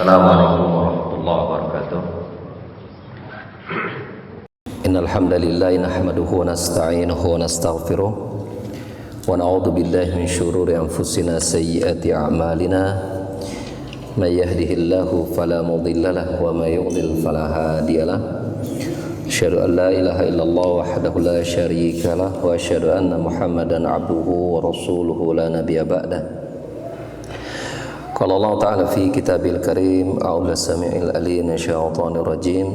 Assalamualaikum warahmatullahi wabarakatuh. Innal hamdalillah nahmaduhu wa nasta'inuhu wa nastaghfiruh wa na'udzu billahi min shururi anfusina sayyiati a'malina may yahdihillahu fala mudilla lahu wa may yudlil fala hadiya lahu. Asyhadu an la ilaha illallah wahdahu la syarika lahu wa asyhadu anna Muhammadan 'abduhu wa rasuluhu la nabiyya ba'dahu. Qala Allah Ta'ala fi kitabil karim a'udzu samii'il 'aliim minasyaitonir rajiim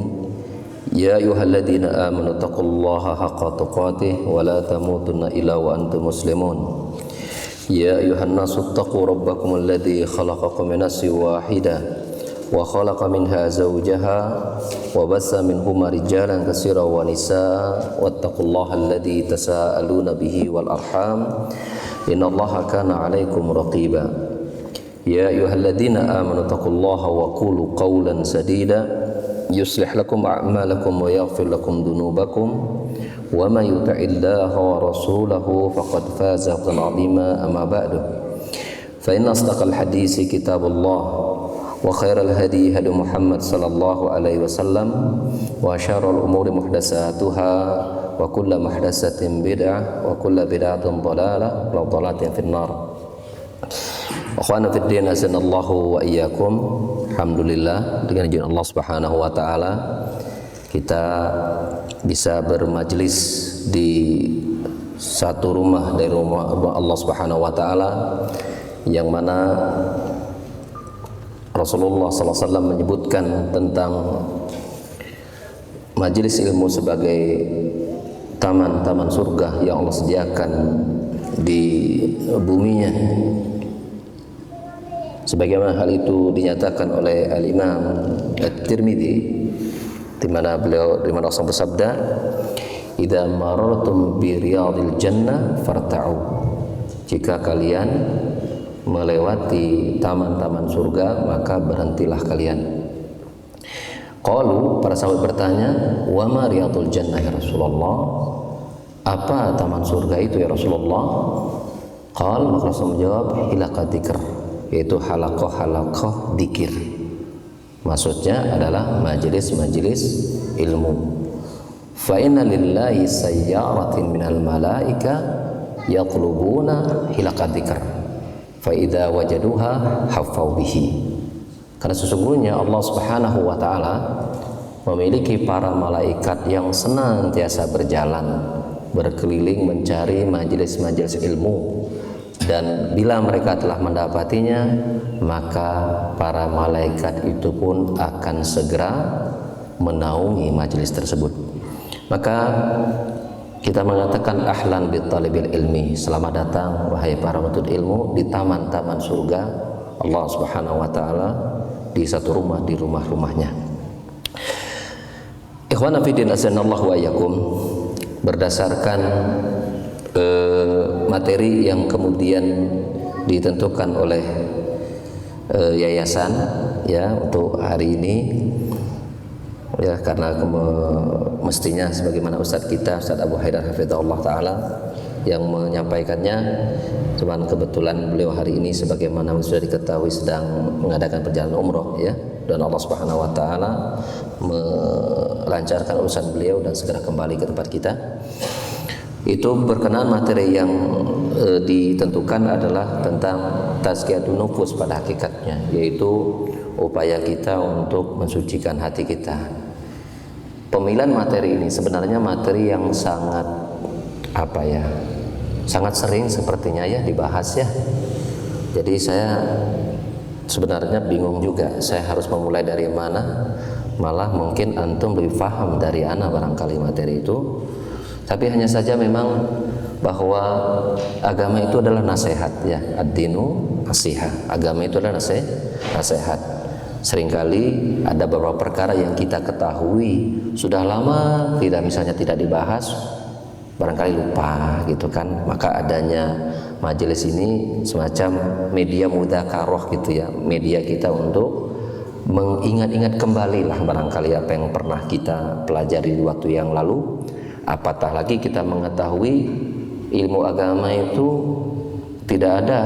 ya ayyuhalladzina amanu taqullaha haqqa tuqatih wa la tamutunna illa wa antum muslimun ya ayyuhan nasu taqu rabbakumul ladzi khalaqakum min nafsin wahidah wa khalaqa minha zawjaha wa bassa minhuma rijalan katsiran wa nisaa wattaqullaha alladzi tasaaluna bihi wal arham innallaha kana 'alaikum raqiba. Ya ayyuhalladzina amanu taqullaha wa qulu qawlan sadida yuslih lakum a'malakum wa yaghfir lakum dhunubakum wa may yuti'illaha wa rasulahu faqad faza fawzan 'azima amma ba'du fa inna asdaqal hadisi kitabullah wa khairal hadi hadi Muhammad sallallahu alaihi wasallam wa syarrul umuri muhdatsatuha wa kullu muhdatsatin bid'ah wa kullu bid'atin dhalalah wa dhalalatin finnar. Akhwana fid din azanallahu wa iyyakum. Alhamdulillah dengan izin Allah Subhanahu wa taala kita bisa bermajlis di satu rumah dari rumah Allah Subhanahu wa taala yang mana Rasulullah sallallahu alaihi wasallam menyebutkan tentang majelis ilmu sebagai taman-taman surga yang Allah sediakan di buminya. Sebagaimana hal itu dinyatakan oleh Al-Imam At-Tirmidzi di mana Rasulullah bersabda, "Idza marartum bi riyadil jannah farta'u." Jika kalian melewati taman-taman surga, maka berhentilah kalian. Qalu, para sahabat bertanya, "Wa ma riyadul jannah ya Rasulullah?" Apa taman surga itu ya Rasulullah? Qal, maka Rasul menjawab, "Hilaqat dzikr." Yaitu halaqah-halaqah dzikir. Maksudnya adalah majelis-majelis ilmu. Fa inna lillahi sayyaratin minal malaika yatlubuna hilaqat dzikr. Fa idza wajaduha haffau bihi. Karena sesungguhnya Allah Subhanahu wa taala memiliki para malaikat yang senantiasa berjalan berkeliling mencari majelis-majelis ilmu. Dan bila mereka telah mendapatinya, maka para malaikat itu pun akan segera menaungi majelis tersebut. Maka kita mengatakan ahlan bi talibil ilmi, selamat datang wahai para penuntut ilmu di taman-taman surga Allah Subhanahu wa taala, di satu rumah di rumah-rumahnya. Ikhwana fillah azanallahu wa iyyakum, berdasarkan materi yang kemudian ditentukan oleh yayasan ya untuk hari ini ya, karena mestinya sebagaimana Ustadz kita Ustadz Abu Haidar Hafizahullah Ta'ala yang menyampaikannya, cuman kebetulan beliau hari ini sebagaimana sudah diketahui sedang mengadakan perjalanan umroh ya, dan Allah Subhanahu wa taala melancarkan urusan beliau dan segera kembali ke tempat kita. Itu berkenaan materi yang ditentukan adalah tentang tazkiyatun nufus pada hakikatnya, yaitu upaya kita untuk mensucikan hati kita. Pemilihan materi ini sebenarnya materi yang sangat sangat sering sepertinya ya dibahas ya. Jadi saya sebenarnya bingung juga saya harus memulai dari mana. Malah mungkin antum lebih paham dari ana barangkali materi itu. Tapi hanya saja memang bahwa agama itu adalah nasihat ya, ad-dinu nasihat. Agama itu adalah nasihat. Seringkali ada beberapa perkara yang kita ketahui sudah lama misalnya tidak dibahas, barangkali lupa gitu kan. Maka adanya majelis ini semacam media mudzakarah gitu ya, media kita untuk mengingat-ingat kembali lah barangkali apa yang pernah kita pelajari di waktu yang lalu. Apatah lagi kita mengetahui ilmu agama itu tidak ada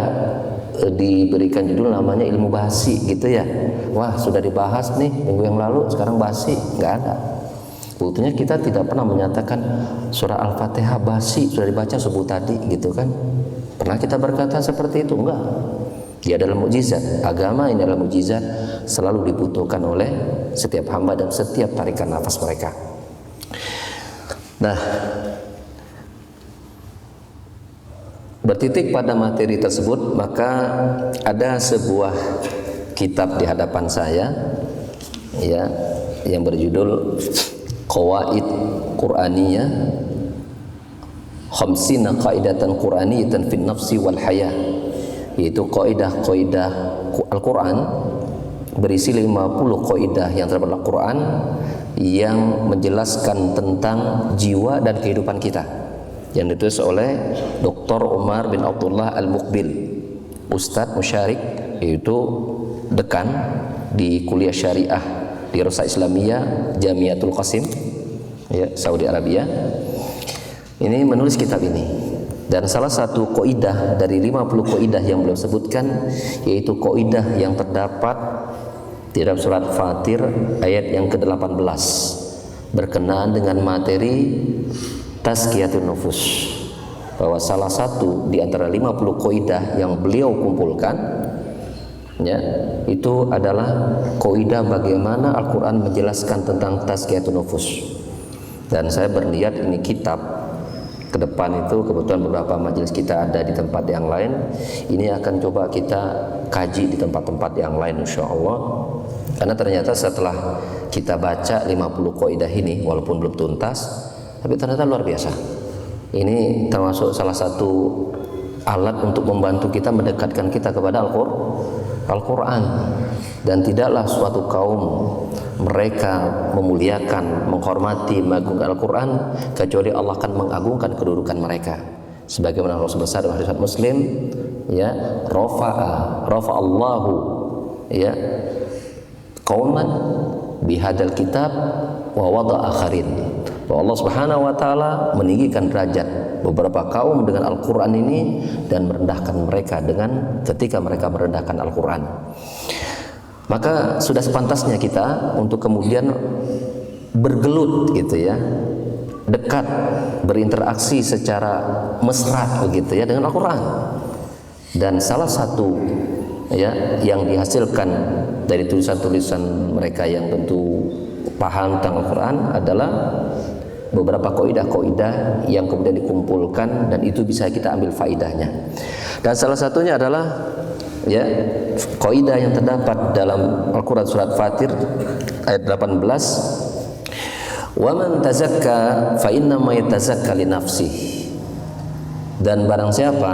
diberikan judul namanya ilmu basi gitu ya. Wah, sudah dibahas nih minggu yang lalu, sekarang basi. Nggak ada. Buktinya kita tidak pernah menyatakan surah Al-Fatihah basi, sudah dibaca subuh tadi gitu kan. Pernah kita berkata seperti itu? Enggak. Dia adalah mukjizat. Agama ini adalah mukjizat, selalu dibutuhkan oleh setiap hamba dan setiap tarikan nafas mereka. Nah, bertitik pada materi tersebut, maka ada sebuah kitab di hadapan saya ya, yang berjudul Qawaid Qur'aniyah Khamsina Qaidatan Qur'aniyatan fin Nafsi wal Hayah, yaitu kaidah-kaidah Al-Quran, berisi 50 kaidah yang terdapat Al-Quran yang menjelaskan tentang jiwa dan kehidupan kita, yang ditulis oleh Dr. Umar bin Abdullah Al-Muqbil, Ustadz Musyarik, yaitu dekan di kuliah syariah di Rusa Islamiyah Jamiatul Qasim ya, Saudi Arabia. Ini menulis kitab ini, dan salah satu kaidah dari 50 kaidah yang beliau sebutkan yaitu kaidah yang terdapat di dalam surat Fatir ayat yang ke-18 berkenaan dengan materi tazkiyatun nufus, bahwa salah satu di antara 50 kaidah yang beliau kumpulkan ya, itu adalah kaidah bagaimana Al-Quran menjelaskan tentang tazkiyatun nufus. Dan saya berniat ini kitab ke depan itu, kebetulan beberapa majelis kita ada di tempat yang lain, ini akan coba kita kaji di tempat-tempat yang lain insyaallah. Karena ternyata setelah kita baca 50 kaidah ini, walaupun belum tuntas, tapi ternyata luar biasa. Ini termasuk salah satu alat untuk membantu kita mendekatkan kita kepada Al-Quran. Dan tidaklah suatu kaum mereka memuliakan, menghormati, mengagungkan Al-Quran kecuali Allah akan mengagungkan kedudukan mereka. Sebagaimana Rasulullah SAW dalam hadis Muslim, ya, rafa'allahu ya qauman bihadal kitab wa wada akharin. Bahwa Allah Subhanahu wa taala meninggikan derajat beberapa kaum dengan Al-Qur'an ini dan merendahkan mereka dengan ketika mereka merendahkan Al-Qur'an. Maka sudah sepantasnya kita untuk kemudian bergelut gitu ya, dekat, berinteraksi secara mesra begitu ya dengan Al-Qur'an. Dan salah satu ya yang dihasilkan dari tulisan-tulisan mereka yang tentu paham tentang Al-Quran adalah beberapa kaidah-kaidah yang kemudian dikumpulkan, dan itu bisa kita ambil faidahnya. Dan salah satunya adalah ya kaidah yang terdapat dalam Al-Quran surat Fatir ayat 18, wa man tazakka fa innama yatazakka li nafsihi. Dan barang siapa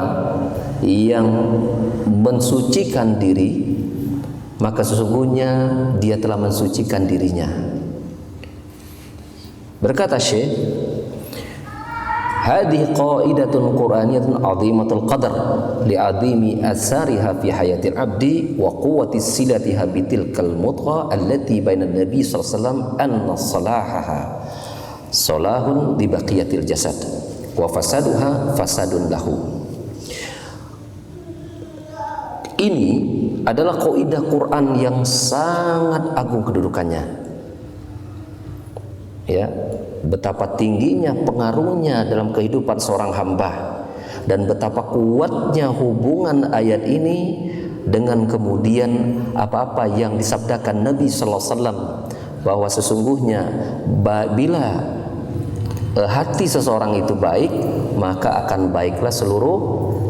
yang mensucikan diri, maka sesungguhnya dia telah mensucikan dirinya. Berkata Syekh, hadhihi qaidatun qur'aniyatun 'azimatul qadar li'azimi athariha fi hayatil 'abdi wa quwwati silatiha bitilkal mudghah allati bainan nabi sallallahu alaihi wasallam anna salahaha salahun li baqiyatil jasad wa fasaduha fasadun lahu. Ini adalah kaidah Quran yang sangat agung kedudukannya. Ya, betapa tingginya pengaruhnya dalam kehidupan seorang hamba, dan betapa kuatnya hubungan ayat ini dengan kemudian apa-apa yang disabdakan Nabi sallallahu alaihi wasallam, bahwa sesungguhnya bila hati seseorang itu baik, maka akan baiklah seluruh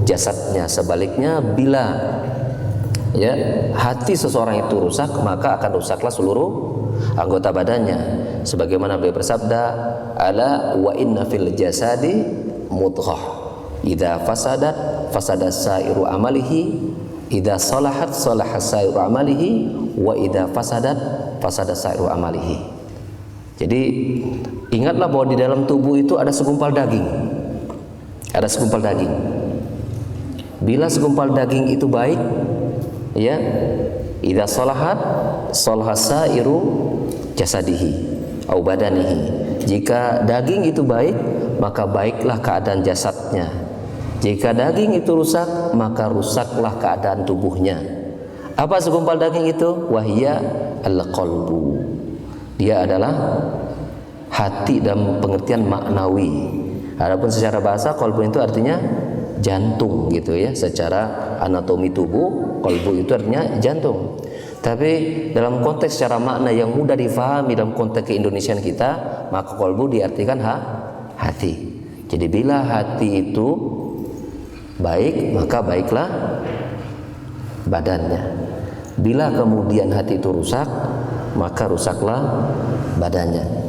jasadnya. Sebaliknya bila ya hati seseorang itu rusak, maka akan rusaklah seluruh anggota badannya. Sebagaimana beliau bersabda, ala wa inna fil jasadi mudghah idza fasadat fasada sairu amalihi idza salahat salaha sairu amalihi wa idza fasadat fasada sairu amalihi. Jadi ingatlah bahwa di dalam tubuh itu ada segumpal daging. Ada segumpal daging. Bila segumpal daging itu baik, ya, idza salahat salaha sairu jasadihi au badanihi. Jika daging itu baik, maka baiklah keadaan jasadnya. Jika daging itu rusak, maka rusaklah keadaan tubuhnya. Apa segumpal daging itu? Wahia al-qalbu. Dia adalah hati dalam pengertian maknawi. Adapun secara bahasa, qalbu itu artinya jantung gitu ya. Secara anatomi tubuh, qalbu itu artinya jantung. Tapi dalam konteks secara makna yang mudah difahami dalam konteks keindonesiaan kita, maka qalbu diartikan hati. Jadi bila hati itu baik, maka baiklah badannya. Bila kemudian hati itu rusak, maka rusaklah badannya.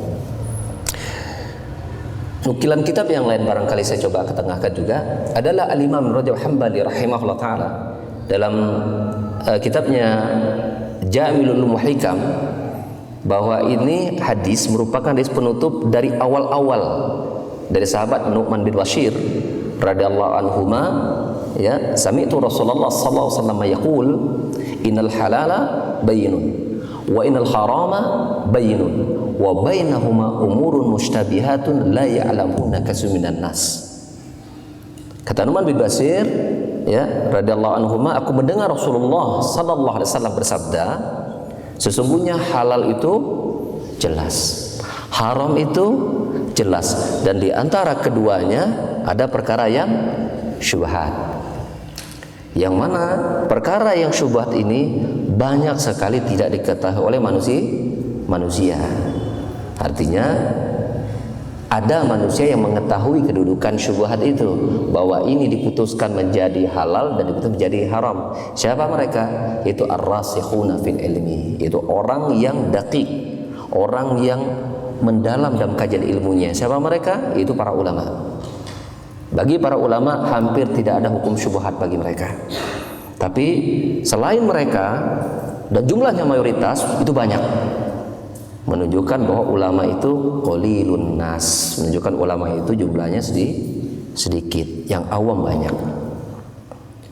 Nukilan kitab yang lain barangkali saya coba ketengahkan juga adalah Al-Imam Rajab Hambali rahimahullah ta'ala dalam kitabnya Jamilul Muhikam, bahwa ini hadis merupakan hadis penutup dari awal-awal dari sahabat Nu'man bin Bashir radhiyallahu anhuma, ya, sami'tu Rasulullah sallallahu alaihi wasallam yaqul innal halala bayyinun wa innal harama bayyinun wa bainahuma umurun mushtabihatun la ya'lamuna katsirun nas. Kata Nu'man bin Bashir, ya, radhiyallahu anhuma, aku mendengar Rasulullah sallallahu alaihi wasallam bersabda, sesungguhnya halal itu jelas, haram itu jelas, dan di antara keduanya ada perkara yang syubhat. Yang mana perkara yang syubhat ini banyak sekali tidak diketahui oleh manusia. Artinya ada manusia yang mengetahui kedudukan syubhat itu, bahwa ini diputuskan menjadi halal dan diputuskan menjadi haram. Siapa mereka? Itu ar-rasikhuna fil ilmi, itu orang yang daqiq, orang yang mendalam dalam kajian ilmunya. Siapa mereka? Itu para ulama. Bagi para ulama hampir tidak ada hukum syubhat bagi mereka. Tapi selain mereka, dan jumlahnya mayoritas, itu banyak, menunjukkan bahwa ulama itu qalilun nas, menunjukkan ulama itu jumlahnya sedikit, yang awam banyak.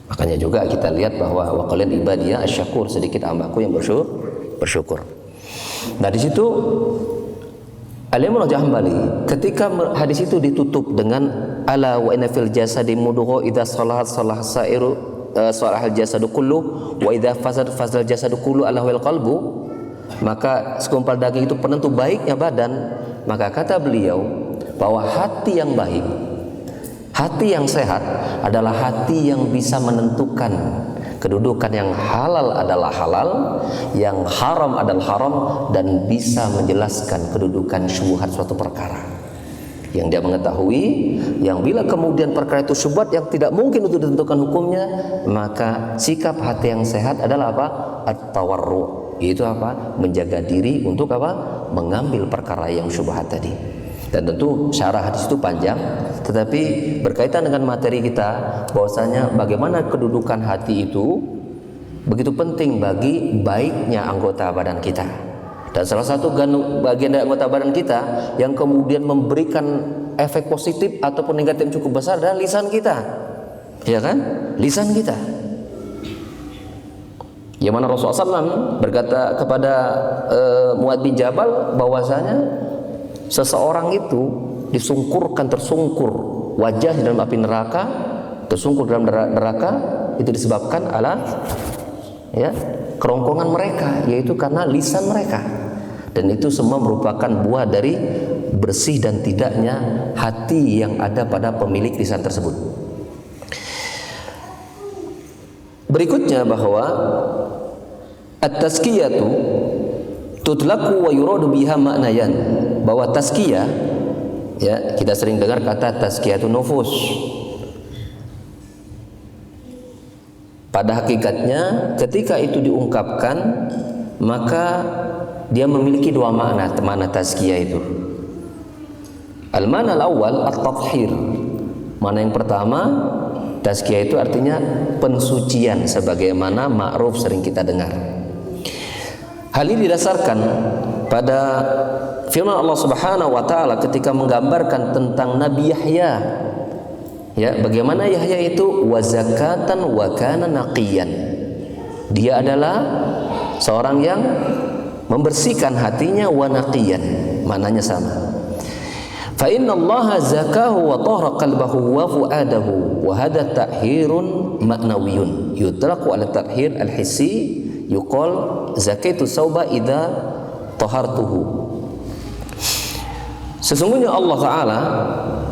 Makanya juga kita lihat bahwa wa qalil ibadiyah asyakur, sedikit hambaku yang bersyukur. Nah, di situ Al-Imam Rajab Hambali ketika hadis itu ditutup dengan ala wa inna fil jasadi mudghah idza salahat salah sairu salahal jasadu kullu wa idza fasal jasadu kullu ala wal qalbu, maka segumpal daging itu penentu baiknya badan. Maka kata beliau bahwa hati yang baik, hati yang sehat adalah hati yang bisa menentukan kedudukan yang halal adalah halal, yang haram adalah haram, dan bisa menjelaskan kedudukan syubhat suatu perkara. Yang dia mengetahui, yang bila kemudian perkara itu syubhat yang tidak mungkin untuk ditentukan hukumnya, maka sikap hati yang sehat adalah apa? At-tawarru'. Itu apa? Menjaga diri untuk apa? Mengambil perkara yang syubhat tadi. Dan tentu syarah hadis itu panjang, tetapi berkaitan dengan materi kita, bahwasanya bagaimana kedudukan hati itu begitu penting bagi baiknya anggota badan kita. Dan salah satu bagian dari anggota badan kita yang kemudian memberikan efek positif ataupun negatif yang cukup besar adalah lisan kita, ya kan? Lisan kita. Yang mana Rasulullah SAW berkata kepada Mu'adz bin Jabal bahwasanya seseorang itu tersungkur wajah dalam api neraka, tersungkur dalam neraka, itu disebabkan kerongkongan mereka, yaitu karena lisan mereka. Dan itu semua merupakan buah dari bersih dan tidaknya hati yang ada pada pemilik lisan tersebut. Berikutnya bahwa at-tazkiyatu tutlaqu wa yuradu biha ma'nayan, bahwa tazkiyah, ya, kita sering dengar kata tazkiyatun nufus. Pada hakikatnya ketika itu diungkapkan, maka dia memiliki dua makna tazkiyah itu. Al-mana al-awwal at-tathhir. Mana yang pertama, tazkiyah itu artinya pensucian, sebagaimana ma'ruf sering kita dengar. Hal ini didasarkan pada firman Allah Subhanahu wa taala ketika menggambarkan tentang Nabi Yahya. Ya, bagaimana Yahya itu wa zakatan wa kana naqiyan. Dia adalah seorang yang membersihkan hatinya, wa naqiyan, maknanya sama. Fa inna Allah zakahu wa tahara qalbahu wa fuadahu wa hadha ta'hirun ma'nawiyun yutlaqu ala ta'hir al-hissi yuqal zakaitu sauba idza tahartuhu. Sesungguhnya Allah Ta'ala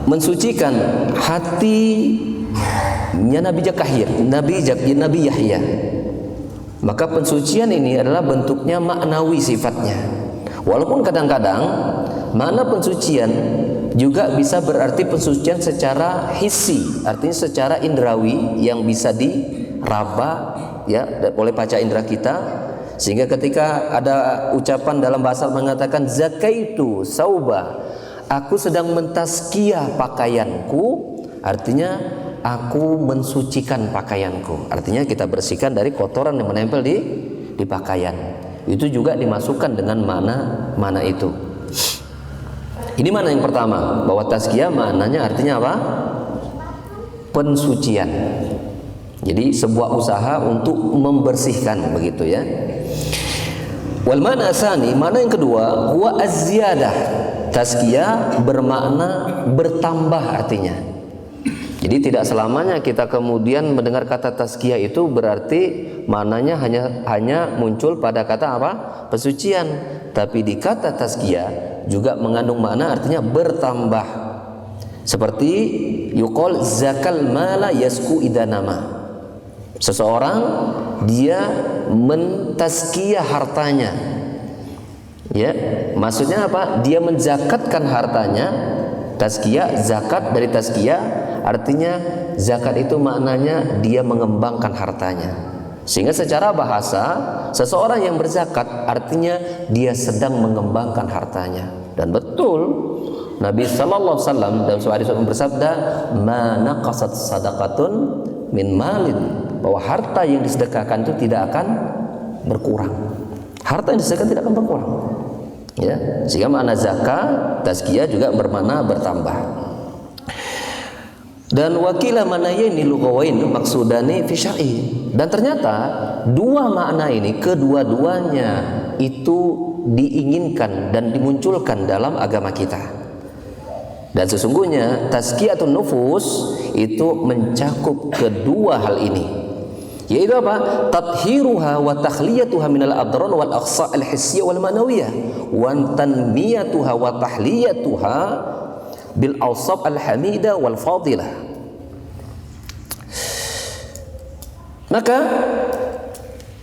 mensucikan hatinya Nabi Yahya. Maka pensucian ini adalah bentuknya maknawi sifatnya. Walaupun kadang-kadang makna pensucian juga bisa berarti pensucian secara hissi, artinya secara indrawi yang bisa diraba ya oleh panca indera kita, sehingga ketika ada ucapan dalam bahasa mengatakan zakaitu sauba, aku sedang mentazkiyah pakaianku, artinya aku mensucikan pakaianku, artinya kita bersihkan dari kotoran yang menempel di pakaian. Itu juga dimasukkan dengan mana itu. Ini mana yang pertama, bahwa tazkiyah maknanya artinya apa? Pensucian. Jadi sebuah usaha untuk membersihkan, begitu ya. Wal mana asani, mana yang kedua, huwa az-ziyadah. Tazkiyah bermakna bertambah artinya. Jadi tidak selamanya kita kemudian mendengar kata tazkiyah itu berarti maknanya hanya muncul pada kata apa? Pensucian. Tapi di kata tazkiyah juga mengandung makna artinya bertambah. Seperti yuqal zakal mala yasku idanama. Seseorang dia mentazkiyah hartanya. Ya, maksudnya apa? Dia menzakatkan hartanya. Tazkiyah, zakat dari tazkiyah artinya zakat itu maknanya dia mengembangkan hartanya. Sehingga secara bahasa seseorang yang berzakat artinya dia sedang mengembangkan hartanya. Dan betul Nabi sallallahu alaihi wasallam dalam sebuah hadis bersabda, "Ma naqasat sadaqatun min malin," bahwa harta yang disedekahkan itu tidak akan berkurang. Harta yang disedekahkan tidak akan berkurang. Ya, sehingga makna zakat, tazkiyah juga bermakna bertambah. Dan wakila manayaini lughawain maksudani fi syar'i. Dan ternyata dua makna ini kedua-duanya itu diinginkan dan dimunculkan dalam agama kita. Dan sesungguhnya tazkiyatun nufus itu mencakup kedua hal ini. Yaitu apa? Tathhiruha wa takhliyatuha minal adran wal aqsa' al-hissiyah wal manawiyah wa tanmiyatuha wa tahliyatuha bil awsaf al-hamidah wal fadilah. Maka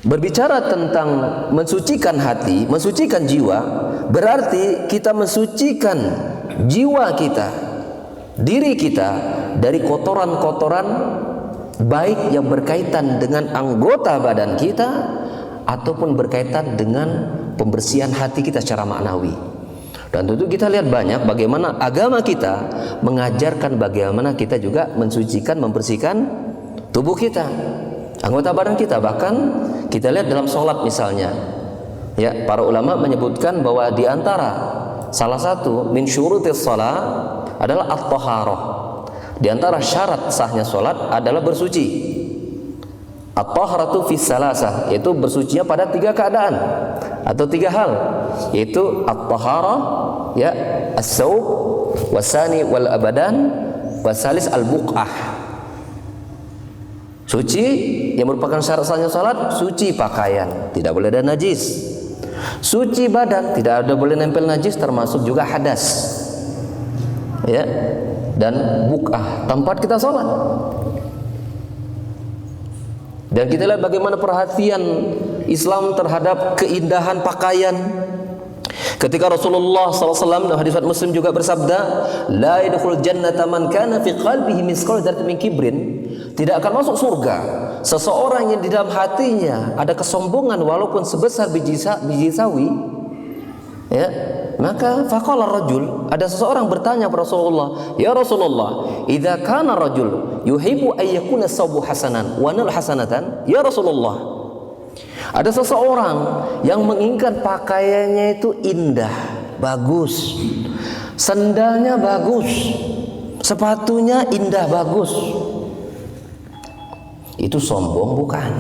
berbicara tentang mensucikan hati, mensucikan jiwa, berarti kita mensucikan jiwa kita, diri kita dari kotoran-kotoran baik yang berkaitan dengan anggota badan kita ataupun berkaitan dengan pembersihan hati kita secara maknawi. Dan tentu kita lihat banyak bagaimana agama kita mengajarkan bagaimana kita juga mensucikan, membersihkan tubuh kita, anggota badan kita. Bahkan kita lihat dalam sholat misalnya, ya, para ulama menyebutkan bahwa di antara salah satu min syurutis shalah adalah at-taharah. Di antara syarat sahnya sholat adalah bersuci. At-taharatu fi salasah, yaitu bersucinya pada tiga keadaan atau tiga hal, yaitu at-taharah, ya, as-saub, wasani wal abadan, wasalis al-buq'ah. Suci yang merupakan syarat sahnya salat, suci pakaian, tidak boleh ada najis. Suci badan, tidak ada boleh nempel najis, termasuk juga hadas. Ya. Dan buq'ah, tempat kita salat. Dan kita lihat bagaimana perhatian Islam terhadap keindahan pakaian. Ketika Rasulullah SAW dalam hadis Muslim juga bersabda, la yadkhul jannata man kana fi qalbihi misqal dzarratin min kibrin. Tidak akan masuk surga seseorang yang di dalam hatinya ada kesombongan walaupun sebesar biji sawi. Ya, maka faqala rajul, ada seseorang bertanya kepada Rasulullah, "Ya Rasulullah, idza kana rajul yuhibbu ay yakuna sawbu hasanan wa nal hasanatan?" Ya Rasulullah, ada seseorang yang menginginkan pakaiannya itu indah, bagus, sendalnya bagus, sepatunya indah, bagus. Itu sombong bukan?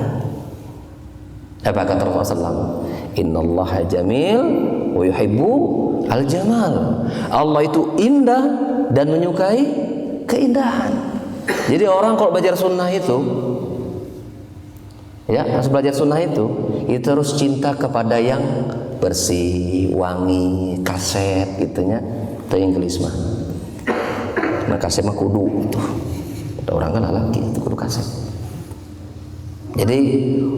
Apa kata Rasulullah SAW? Innallaha jamil wa yuhibbu al-jamal. Allah itu indah dan menyukai keindahan. Jadi orang kalau belajar sunnah itu, ya, harus belajar sunnah itu harus cinta kepada yang bersih, wangi, kaset gitunya. Itu Inggris mah. Nah, kaset mah kudu tuh. Ada orang kan lagi itu kudu kaset. Jadi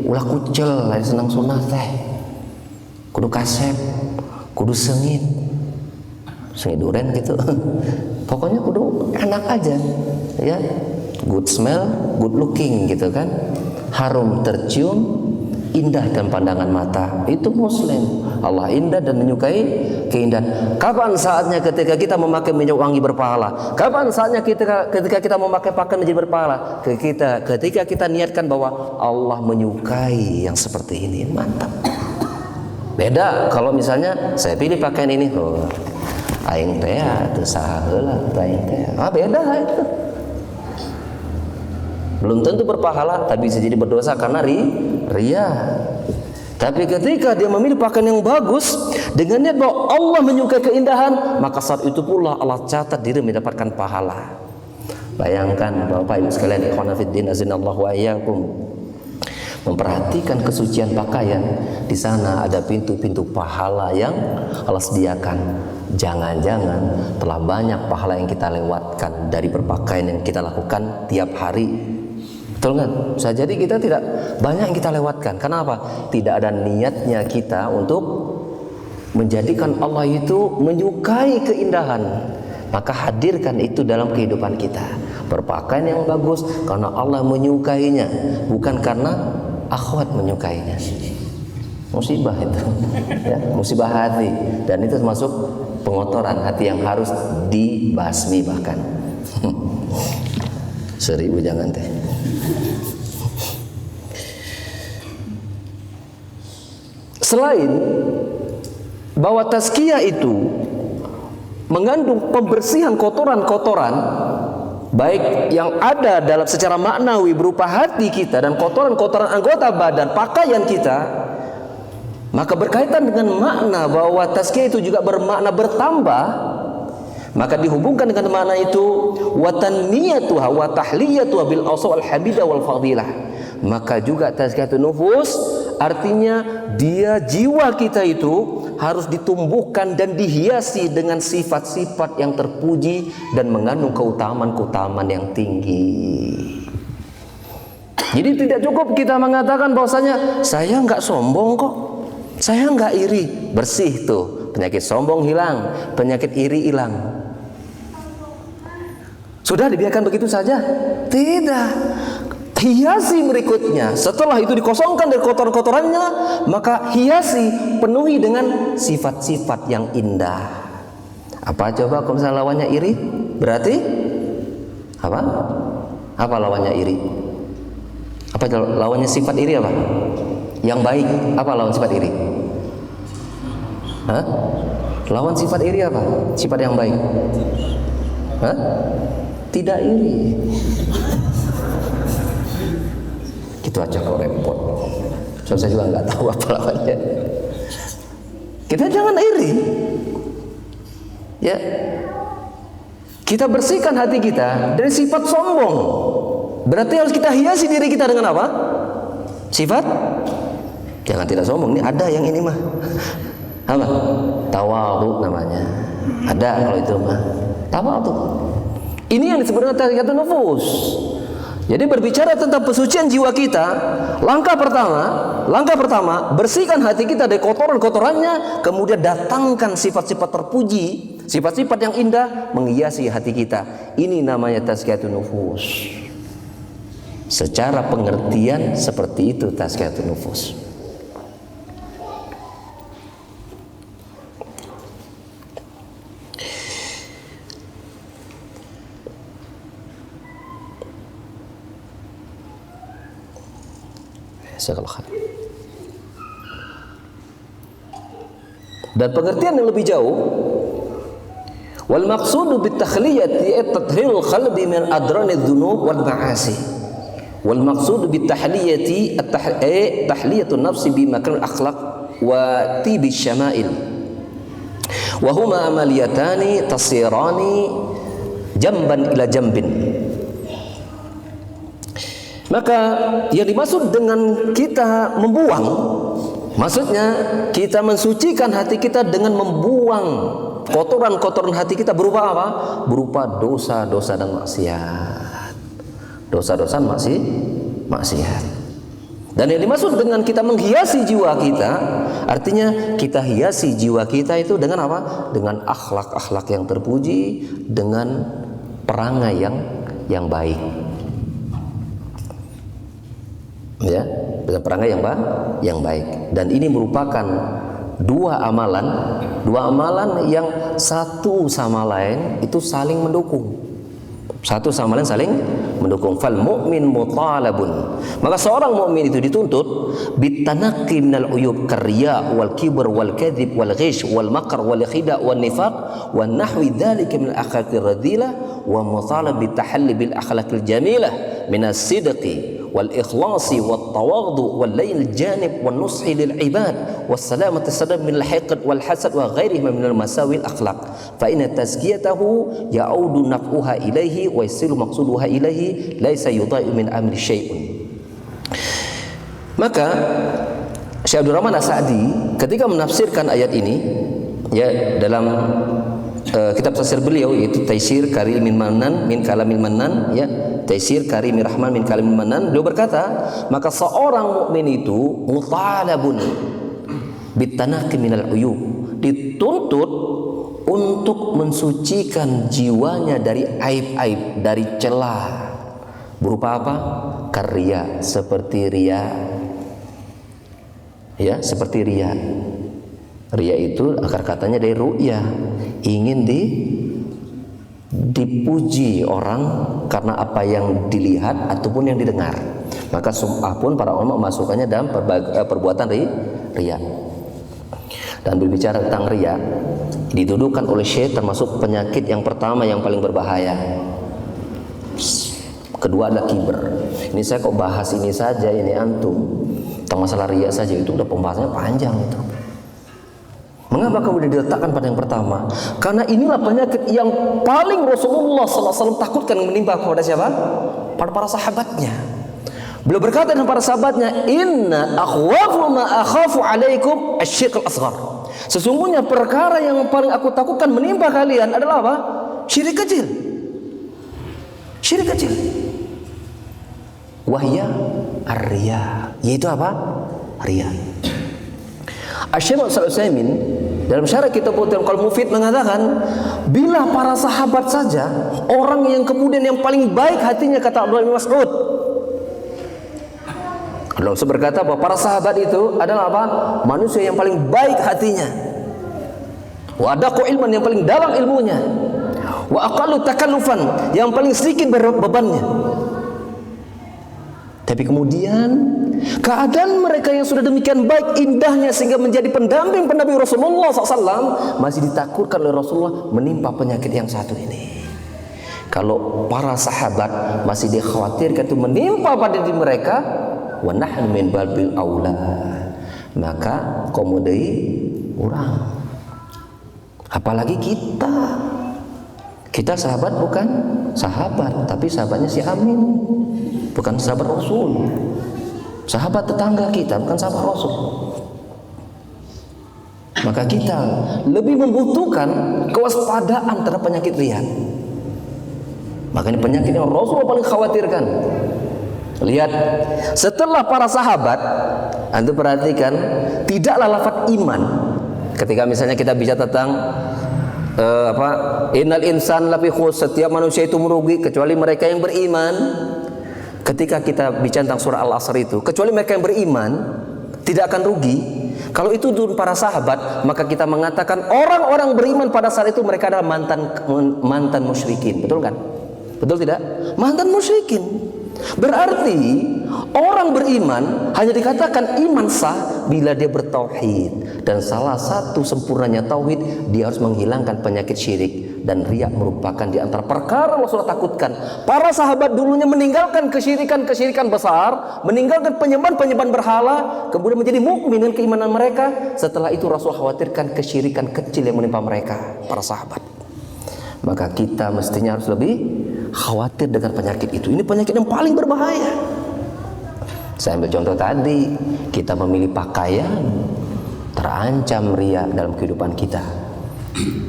ulah kucel, lain senang sunnah teh. Kudu kaset, kudu sengit duren gitu. Pokoknya kudu enak aja, ya. Good smell, good looking gitu kan. Harum tercium, indah dan pandangan mata. Itu muslim. Allah indah dan menyukai keindahan. Kapan saatnya ketika kita memakai minyak wangi berpahala? Kapan saatnya ketika kita memakai pakaian menjadi berpahala? Ketika kita niatkan bahwa Allah menyukai yang seperti ini. Mantap. Beda kalau misalnya saya pilih pakaian ini, oh, aing teh atuh saha heula aing teh. Beda itu. Belum tentu berpahala, tapi bisa jadi berdosa karena ria. Tapi ketika dia memilih pakaian yang bagus dengan niat bahwa Allah menyukai keindahan, maka saat itu pula Allah catat diri mendapatkan pahala. Bayangkan Bapak Ibu sekalian, ikhwan fiddin azinallahu wa iyyakum, memperhatikan kesucian pakaian. Di sana ada pintu-pintu pahala yang Allah sediakan. Jangan-jangan telah banyak pahala yang kita lewatkan dari berpakaian yang kita lakukan tiap hari. Betul kan? Bisa jadi kita tidak banyak yang kita lewatkan. Kenapa? Tidak ada niatnya kita untuk menjadikan Allah itu menyukai keindahan. Maka hadirkan itu dalam kehidupan kita. Berpakaian yang bagus karena Allah menyukainya, bukan karena akhwat menyukainya. Musibah itu, ya, musibah hati. Dan itu termasuk pengotoran hati yang harus dibasmi bahkan. 1000 jangan teh. Selain bahwa tazkiyah itu mengandung pembersihan kotoran-kotoran baik yang ada dalam secara maknawi berupa hati kita dan kotoran-kotoran anggota badan, pakaian kita, maka berkaitan dengan makna bahwa tazkiyah itu juga bermakna bertambah, maka dihubungkan dengan makna itu wa tanmiyatuha wa tahliyatuha bil awsaf al hamidah wal fadilah. Maka juga tazkiyatun nufus artinya dia jiwa kita itu harus ditumbuhkan dan dihiasi dengan sifat-sifat yang terpuji dan mengandung keutamaan-keutamaan yang tinggi. Jadi tidak cukup kita mengatakan bahwasanya saya enggak sombong kok, saya enggak iri. Bersih tuh, penyakit sombong hilang, penyakit iri hilang. Sudah dibiarkan begitu saja? Tidak. Hiasi berikutnya, setelah itu dikosongkan dari kotoran-kotorannya, maka hiasi, penuhi dengan sifat-sifat yang indah. Apa coba kalau misalnya lawannya iri? Berarti apa? Apa lawannya iri? Apa lawannya sifat iri apa? Yang baik. Apa lawan sifat iri? Hah? Lawan sifat iri apa? Sifat yang baik. Hah? Tidak iri. Gitu aja kok repot. So, saya juga nggak tahu apa lawannya. Kita jangan iri, ya. Kita bersihkan hati kita dari sifat sombong. Berarti harus kita hiasi diri kita dengan apa? Sifat. Jangan tidak sombong. Ini ada yang ini mah. Apa? Tawadhu namanya. Ada kalau itu mah. Tawadhu. Ini yang disebut dengan tazkiyatun nufus. Jadi berbicara tentang pesucian jiwa kita, langkah pertama, bersihkan hati kita dari kotoran-kotorannya, kemudian datangkan sifat-sifat terpuji, sifat-sifat yang indah menghiasi hati kita. Ini namanya tazkiyatun nufus. Secara pengertian seperti itu tazkiyatun nufus. Dan pengertian yang lebih jauh, wal maqsudu bit takhliyati at-tathhirul qalbi min adranidz dzunub wal ma'asi. Wal maqsudu bit tahliyati tahliyatun nafsi bi makrimil akhlaq wa tibi syama'il. Wa huma amaliyatani tasirani jamban ila jambin. Maka yang dimaksud dengan kita membuang, maksudnya kita mensucikan hati kita dengan membuang kotoran-kotoran hati kita berupa apa? Berupa dosa-dosa dan maksiat. Dosa-dosa maksiat. Dan yang dimaksud dengan kita menghiasi jiwa kita, artinya kita hiasi jiwa kita itu dengan apa? Dengan akhlak-akhlak yang terpuji, dengan perangai yang baik. Ya, dengan perangai yang baik. Dan ini merupakan dua amalan yang satu sama lain itu saling mendukung. Satu sama lain saling mendukung. Fal mu'min mutalabun. Maka seorang mukmin itu dituntut bitanaqqi minal uyub karya wal kibr wal kadhib wal ghish wal makr wal khida' wal nifaq wa nahwi dzalika min al akhlaqir radhilah wa mutalab bitahalli bil akhlaqil jamilah min as-sidqi wal ikhlasi wat tawadhu wal lail janib wan nushi lil ibad was salamati sadam min al hiqd wal hasad wa ghairihi min al masawi al akhlaq fa inna tazkiyatahu ya'udu naf'uha ilaihi wa yasilu maqsuduha ilaihi laisa yudai'u min amri syai'un. Maka Syekh Abdul Rahman As-Sa'di ketika menafsirkan ayat ini ya dalam kitab tafsir beliau yaitu Taisir Karimil Mannan min Kalamil Mannan ya, Taisir Karimir Rahman min Kalamil Mannan, beliau berkata, maka seorang mukmin itu mutalabun bitanaqi minal uyub, dituntut untuk mensucikan jiwanya dari aib-aib, dari celah. Berupa apa? Karya, seperti riya. Ya, seperti riya. Riya itu akar katanya dari ru'yah, ingin dipuji orang karena apa yang dilihat ataupun yang didengar. Maka sum'ah pun para ulama masukkannya dalam perbuatan riya. Dan berbicara tentang riya, didudukan oleh Syekh termasuk penyakit yang pertama yang paling berbahaya. Kedua adalah kibr. Ini saya kok bahas ini saja, ini antum tentang masalah riya saja, itu udah pembahasannya panjang itu. Mengapa kemudian diletakkan pada yang pertama? Karena inilah penyakit yang paling Rasulullah SAW takutkan menimpa kepada siapa? Pada para sahabatnya. Beliau berkata dengan para sahabatnya, Inna akhwafu ma akhafu alaikum asyirk al-asghar. Sesungguhnya perkara yang paling aku takutkan menimpa kalian adalah apa? Syirik kecil. Syirik kecil. Wahya ar-riya. Yaitu apa? Riya. Asy-Syaikh Al-Utsaimin dalam syarah kitab Qaul Mufid mengatakan, bila para sahabat saja orang yang kemudian yang paling baik hatinya, kata Abdullah bin Mas'ud, Allah berkata bahwa para sahabat itu adalah apa? Manusia yang paling baik hatinya, wa adaqu ilman, yang paling dalam ilmunya, wa aqallu takallufan, yang paling sedikit bebannya. Tapi kemudian keadaan mereka yang sudah demikian baik indahnya sehingga menjadi pendamping-pendamping Rasulullah SAW, masih ditakutkan oleh Rasulullah menimpa penyakit yang satu ini. Kalau para sahabat masih dikhawatirkan itu menimpa pada diri mereka, wa nahnu min babil aula, maka komodai orang. Apalagi kita sahabat bukan sahabat, tapi sahabatnya si Amin, bukan sahabat Rasul. Sahabat tetangga kita, bukan sahabat Rasul. Maka kita lebih membutuhkan kewaspadaan terhadap penyakit riya. Makanya penyakit yang Rasul paling khawatirkan. Lihat, setelah para sahabat, antum perhatikan, tidaklah lafaz iman. Ketika misalnya kita bicara tentang innal insan lafi khusr, setiap manusia itu merugi kecuali mereka yang beriman. Ketika kita bicara tentang surah Al-Asr itu, kecuali mereka yang beriman tidak akan rugi. Kalau itu dulu para sahabat, maka kita mengatakan orang-orang beriman pada saat itu mereka adalah mantan musyrikin. Betul kan? Betul tidak? Mantan musyrikin. Berarti orang beriman hanya dikatakan iman sah bila dia bertauhid, dan salah satu sempurnanya tauhid, dia harus menghilangkan penyakit syirik. dan riya merupakan di antara perkara Rasulullah takutkan. Para sahabat dulunya meninggalkan kesyirikan besar, meninggalkan penyembahan berhala, kemudian menjadi mukmin dengan keimanan mereka. Setelah itu Rasul khawatirkan kesyirikan kecil yang menimpa mereka, para sahabat. Maka kita mestinya harus lebih khawatir dengan penyakit itu. Ini penyakit yang paling berbahaya. Saya ambil contoh tadi, kita memilih pakaian, terancam riya dalam kehidupan kita.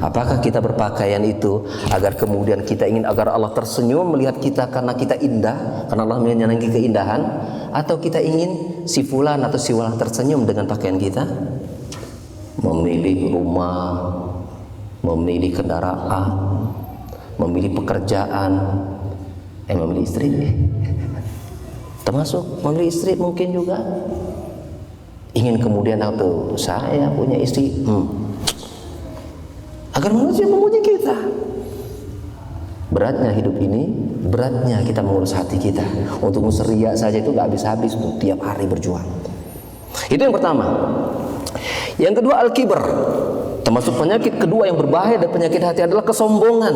Apakah kita berpakaian itu agar kemudian kita ingin agar Allah tersenyum melihat kita karena kita indah, karena Allah menyenangi keindahan, atau kita ingin si fulan atau si walah tersenyum dengan pakaian kita? Memilih rumah, memilih kendaraan, memilih pekerjaan, memilih istri, termasuk memilih istri mungkin juga ingin kemudian atau saya punya istri agar manusia memuji kita. Beratnya hidup ini, beratnya kita mengurus hati kita. Untuk ngurus riya saja itu gak habis-habis, tiap hari berjuang. Itu yang pertama. Yang kedua, al-kibr. Termasuk penyakit kedua yang berbahaya dan penyakit hati adalah kesombongan.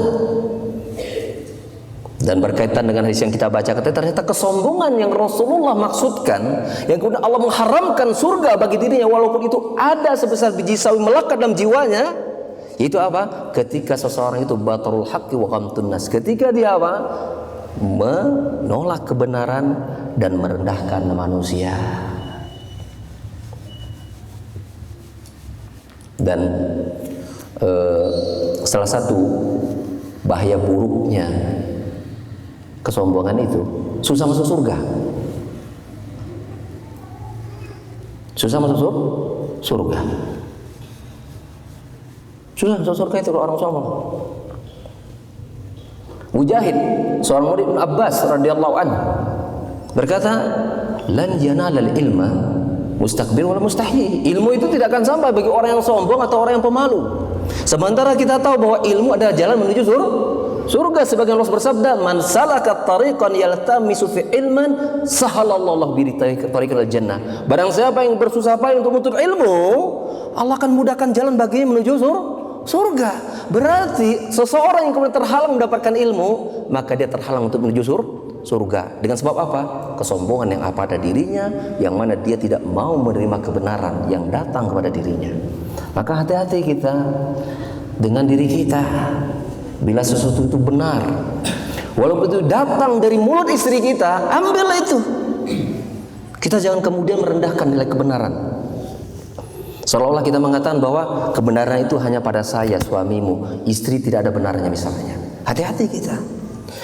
Dan berkaitan dengan hadis yang kita baca, ternyata kesombongan yang Rasulullah maksudkan, yang kemudian Allah mengharamkan surga bagi dirinya walaupun itu ada sebesar biji sawi melekat dalam jiwanya, itu apa? Ketika seseorang itu batarul haqqi wa ghamtun nas, ketika dia apa? Menolak kebenaran dan merendahkan manusia. Dan salah satu bahaya buruknya kesombongan itu susah masuk surga. Susah masuk surga. Susah masuk surga itu kalau orang sombong. Mujahid, seorang murid Ibn Abbas radhiyallahu anhu, berkata, "Lan yanalal ilma mustakbir wala mustahi." Ilmu itu tidak akan sampai bagi orang yang sombong atau orang yang pemalu. Sementara kita tahu bahwa ilmu adalah jalan menuju surga. Sebagian Allah bersabda, "Man salaka tariqan yaltamisu fi ilman, sahalallahu bihi tariqal jannah." Barang siapa yang bersusah payah untuk menuntut ilmu, Allah akan mudahkan jalan baginya menuju surga. Berarti seseorang yang kemudian terhalang mendapatkan ilmu, maka dia terhalang untuk menuju surga. Dengan sebab apa? Kesombongan yang apa pada dirinya, yang mana dia tidak mau menerima kebenaran yang datang kepada dirinya. Maka hati-hati kita dengan diri kita. Bila sesuatu itu benar, walaupun itu datang dari mulut istri kita, ambillah itu. Kita jangan kemudian merendahkan nilai kebenaran. Seolah-olah kita mengatakan bahwa kebenaran itu hanya pada saya, suamimu, istri tidak ada benarnya misalnya. Hati-hati kita.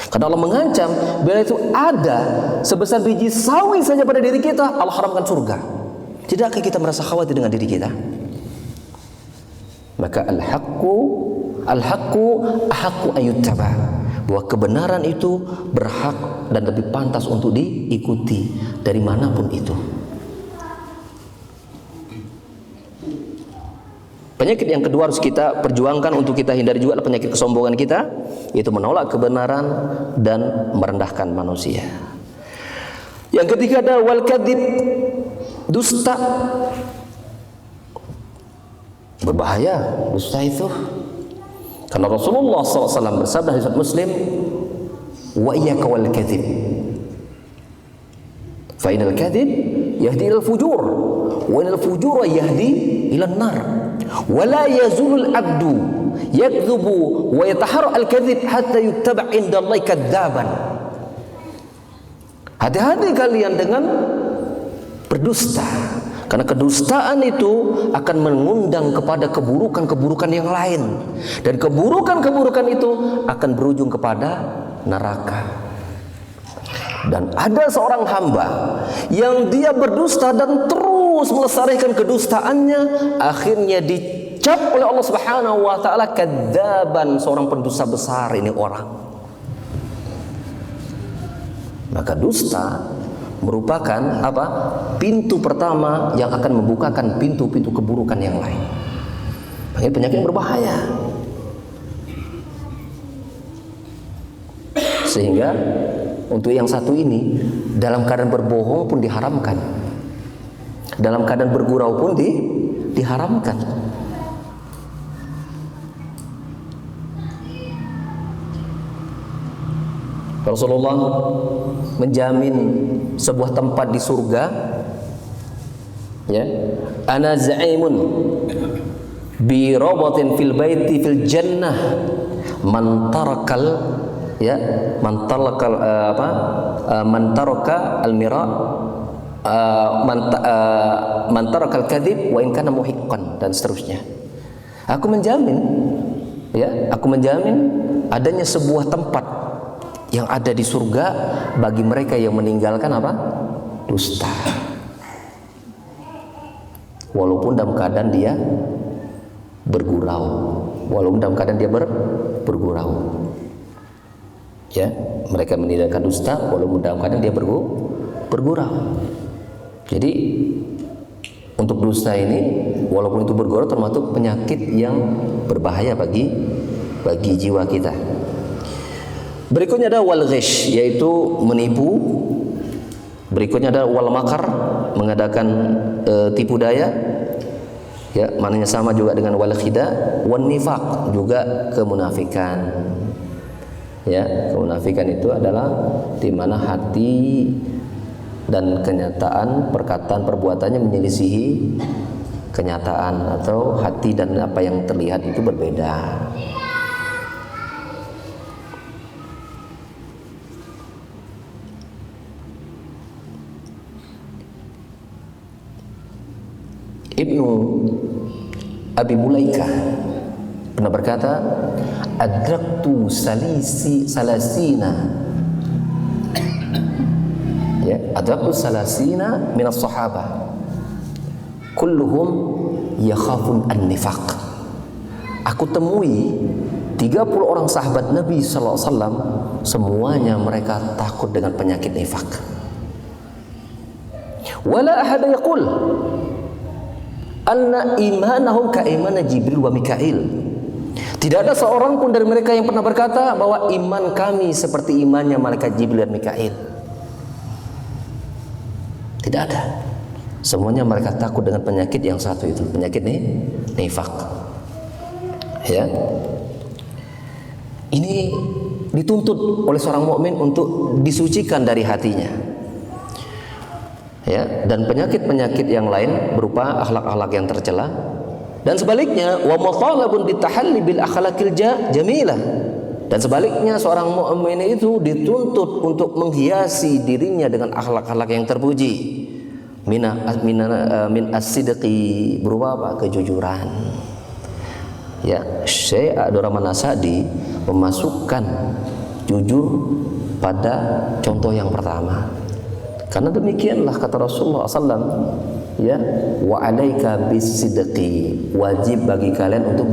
Karena Allah mengancam, bila itu ada sebesar biji sawi saja pada diri kita, Allah haramkan surga. Tidakkah kita merasa khawatir dengan diri kita? Maka al-haqqu ahaqqu ayyuttaba, bahwa kebenaran itu berhak dan lebih pantas untuk diikuti dari manapun itu. Penyakit yang kedua harus kita perjuangkan untuk kita hindari juga adalah penyakit kesombongan kita, yaitu menolak kebenaran dan merendahkan manusia. Yang ketiga adalah wal kadzib, dusta. Berbahaya dusta itu. Karena Rasulullah SAW bersabda hadis Muslim, wa iyyaka wal kadzib, fa inal kadzib yahdi ilal fujur, wa inal fujura yahdi ilan nar, wa la yazulul abdu yakdhubu wa yataharra al kadzib hatta yuttaba inda Allah kadzaban. Hati-hati kalian dengan berdusta, karena kedustaan itu akan mengundang kepada keburukan-keburukan yang lain, dan keburukan-keburukan itu akan berujung kepada neraka. Dan ada seorang hamba yang dia berdusta dan terus melestarikan kedustaannya, akhirnya dicap oleh Allah Subhanahu wa taala kadzaban, seorang pendusta besar ini orang. Maka dusta merupakan apa? Pintu pertama yang akan membukakan pintu-pintu keburukan yang lain. Ini penyakit yang berbahaya. Sehingga untuk yang satu ini, dalam keadaan berbohong pun diharamkan, dalam keadaan bergurau pun diharamkan. Rasulullah menjamin sebuah tempat di surga, ya, ana za'imun bi rawdatin fil baiti fil jannah man tarakal, ya, man tarakal man taraka al mira man tarakal kadhib wa in kana muhiqqan, dan seterusnya. Aku menjamin, ya, aku menjamin adanya sebuah tempat yang ada di surga bagi mereka yang meninggalkan apa? Dusta. Walaupun dalam keadaan dia bergurau, walaupun dalam keadaan dia bergurau, ya, mereka meninggalkan dusta walaupun dalam keadaan dia bergurau. Jadi untuk dusta ini, walaupun itu bergurau, termasuk penyakit yang berbahaya bagi jiwa kita. Berikutnya ada wal ghish, yaitu menipu. Berikutnya ada wal makar, mengadakan tipu daya, ya, maknanya sama juga dengan wal khida. Wan nifaq, juga kemunafikan. Ya, kemunafikan itu adalah di mana hati dan kenyataan, perkataan, perbuatannya menyelisihi kenyataan, atau hati dan apa yang terlihat itu berbeda. Ibnu Abi Mulaikah pernah berkata, adraktu salasina, ya, adraktu salasina minas sahabah kulluhum yakhafun an-nifaq. Aku temui 30 orang sahabat Nabi sallallahu alaihi wasallam, semuanya mereka takut dengan penyakit nifaq. Wala ahada yaqul anna imanahum ka imana Jibril wa Mikail. Tidak ada seorang pun dari mereka yang pernah berkata bahwa iman kami seperti imannya malaikat Jibril dan Mikail. Tidak ada. Semuanya mereka takut dengan penyakit yang satu itu, penyakit nifaq. Ya. Ini dituntut oleh seorang mukmin untuk disucikan dari hatinya. Ya, dan penyakit-penyakit yang lain berupa akhlak-akhlak yang tercela, dan sebaliknya wa mutalabun bitahalli bil akhlaqil jamilah, dan sebaliknya seorang mukmin itu dituntut untuk menghiasi dirinya dengan akhlak-akhlak yang terpuji. Min as-sidqi, berupa apa? Kejujuran. Ya, Syekh Abdurrahman As-Sa'di memasukkan jujur pada contoh yang pertama. Karena demikianlah kata Rasulullah SAW, ya, wa alaika bisidqi, wajib bagi kalian untuk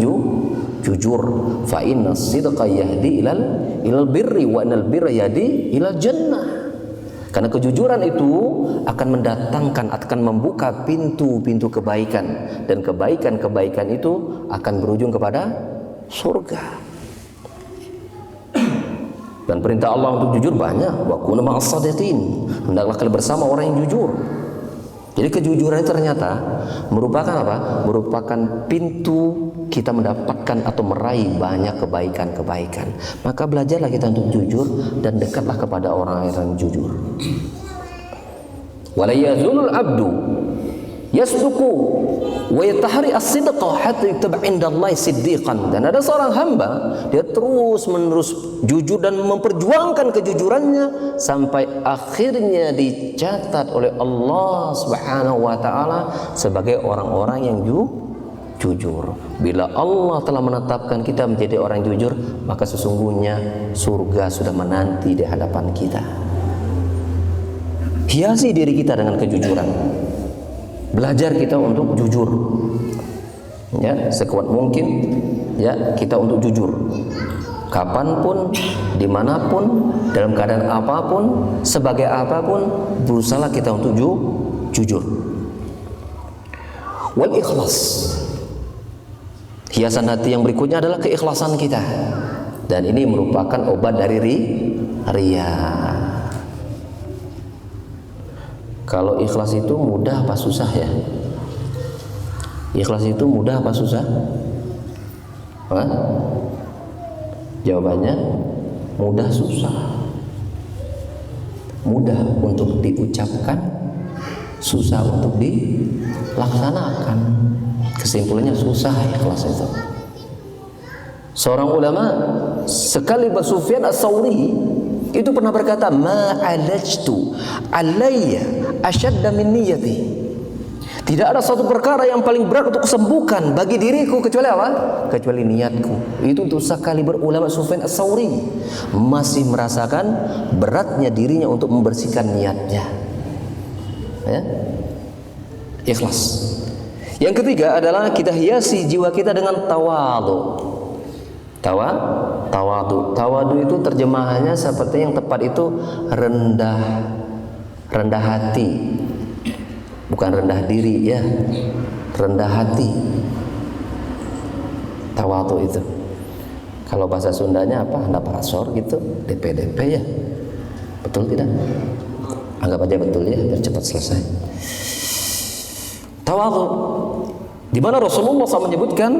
jujur. Fa inna sidqa yahdi ilal birri wa innal birra yahdi ilal jannah. Karena kejujuran itu akan mendatangkan, akan membuka pintu-pintu kebaikan, dan kebaikan-kebaikan itu akan berujung kepada surga. Dan perintah Allah untuk jujur banyak. Wa kunu ma'as shadiqin, hendaklah kalian bersama orang yang jujur. Jadi kejujuran itu ternyata merupakan apa? Merupakan pintu kita mendapatkan atau meraih banyak kebaikan-kebaikan. Maka belajarlah kita untuk jujur dan dekatlah kepada orang yang jujur. Wala yazulul abdu yasduqu wa yatahari as-sidqa hatta yuktaba indallahi siddiqan. Dan ada seorang hamba, dia terus menerus jujur dan memperjuangkan kejujurannya sampai akhirnya dicatat oleh Allah Subhanahu wa taala sebagai orang-orang yang jujur. Bila Allah telah menetapkan kita menjadi orang jujur, maka sesungguhnya surga sudah menanti di hadapan kita. Hiasi diri kita dengan kejujuran. Belajar kita untuk jujur, ya, sekuat mungkin, ya, kita untuk jujur. Kapanpun, dimanapun, dalam keadaan apapun, sebagai apapun, berusaha kita untuk jujur. Wal ikhlas, hiasan hati yang berikutnya adalah keikhlasan kita, dan ini merupakan obat dari riya. Kalau ikhlas itu mudah apa susah ya? Ikhlas itu mudah apa susah? Hah? Jawabannya mudah susah. mudah untuk diucapkan, susah untuk dilaksanakan. Kesimpulannya susah ikhlas itu. Seorang ulama sekali Sufyan Ats-Tsauri itu pernah berkata, ma alajtu alayya ashadda min niyyati. Tidak ada satu perkara yang paling berat untuk kesembuhkan bagi diriku kecuali apa? Kecuali niatku. Itu untuk sekali berulama Sufyan Ats-Tsauri masih merasakan beratnya dirinya untuk membersihkan niatnya. Ya? Ikhlas. Yang ketiga adalah kita hiasi jiwa kita dengan tawadhu. Tawadu itu terjemahannya seperti yang tepat itu rendah hati. Bukan rendah diri ya, rendah hati. Tawadu itu. Kalau bahasa Sundanya apa? Anda pasor gitu, DP ya. Betul tidak? Anggap aja betul ya, biar cepat selesai. Tawadu. Di mana Rasulullah SAW menyebutkan,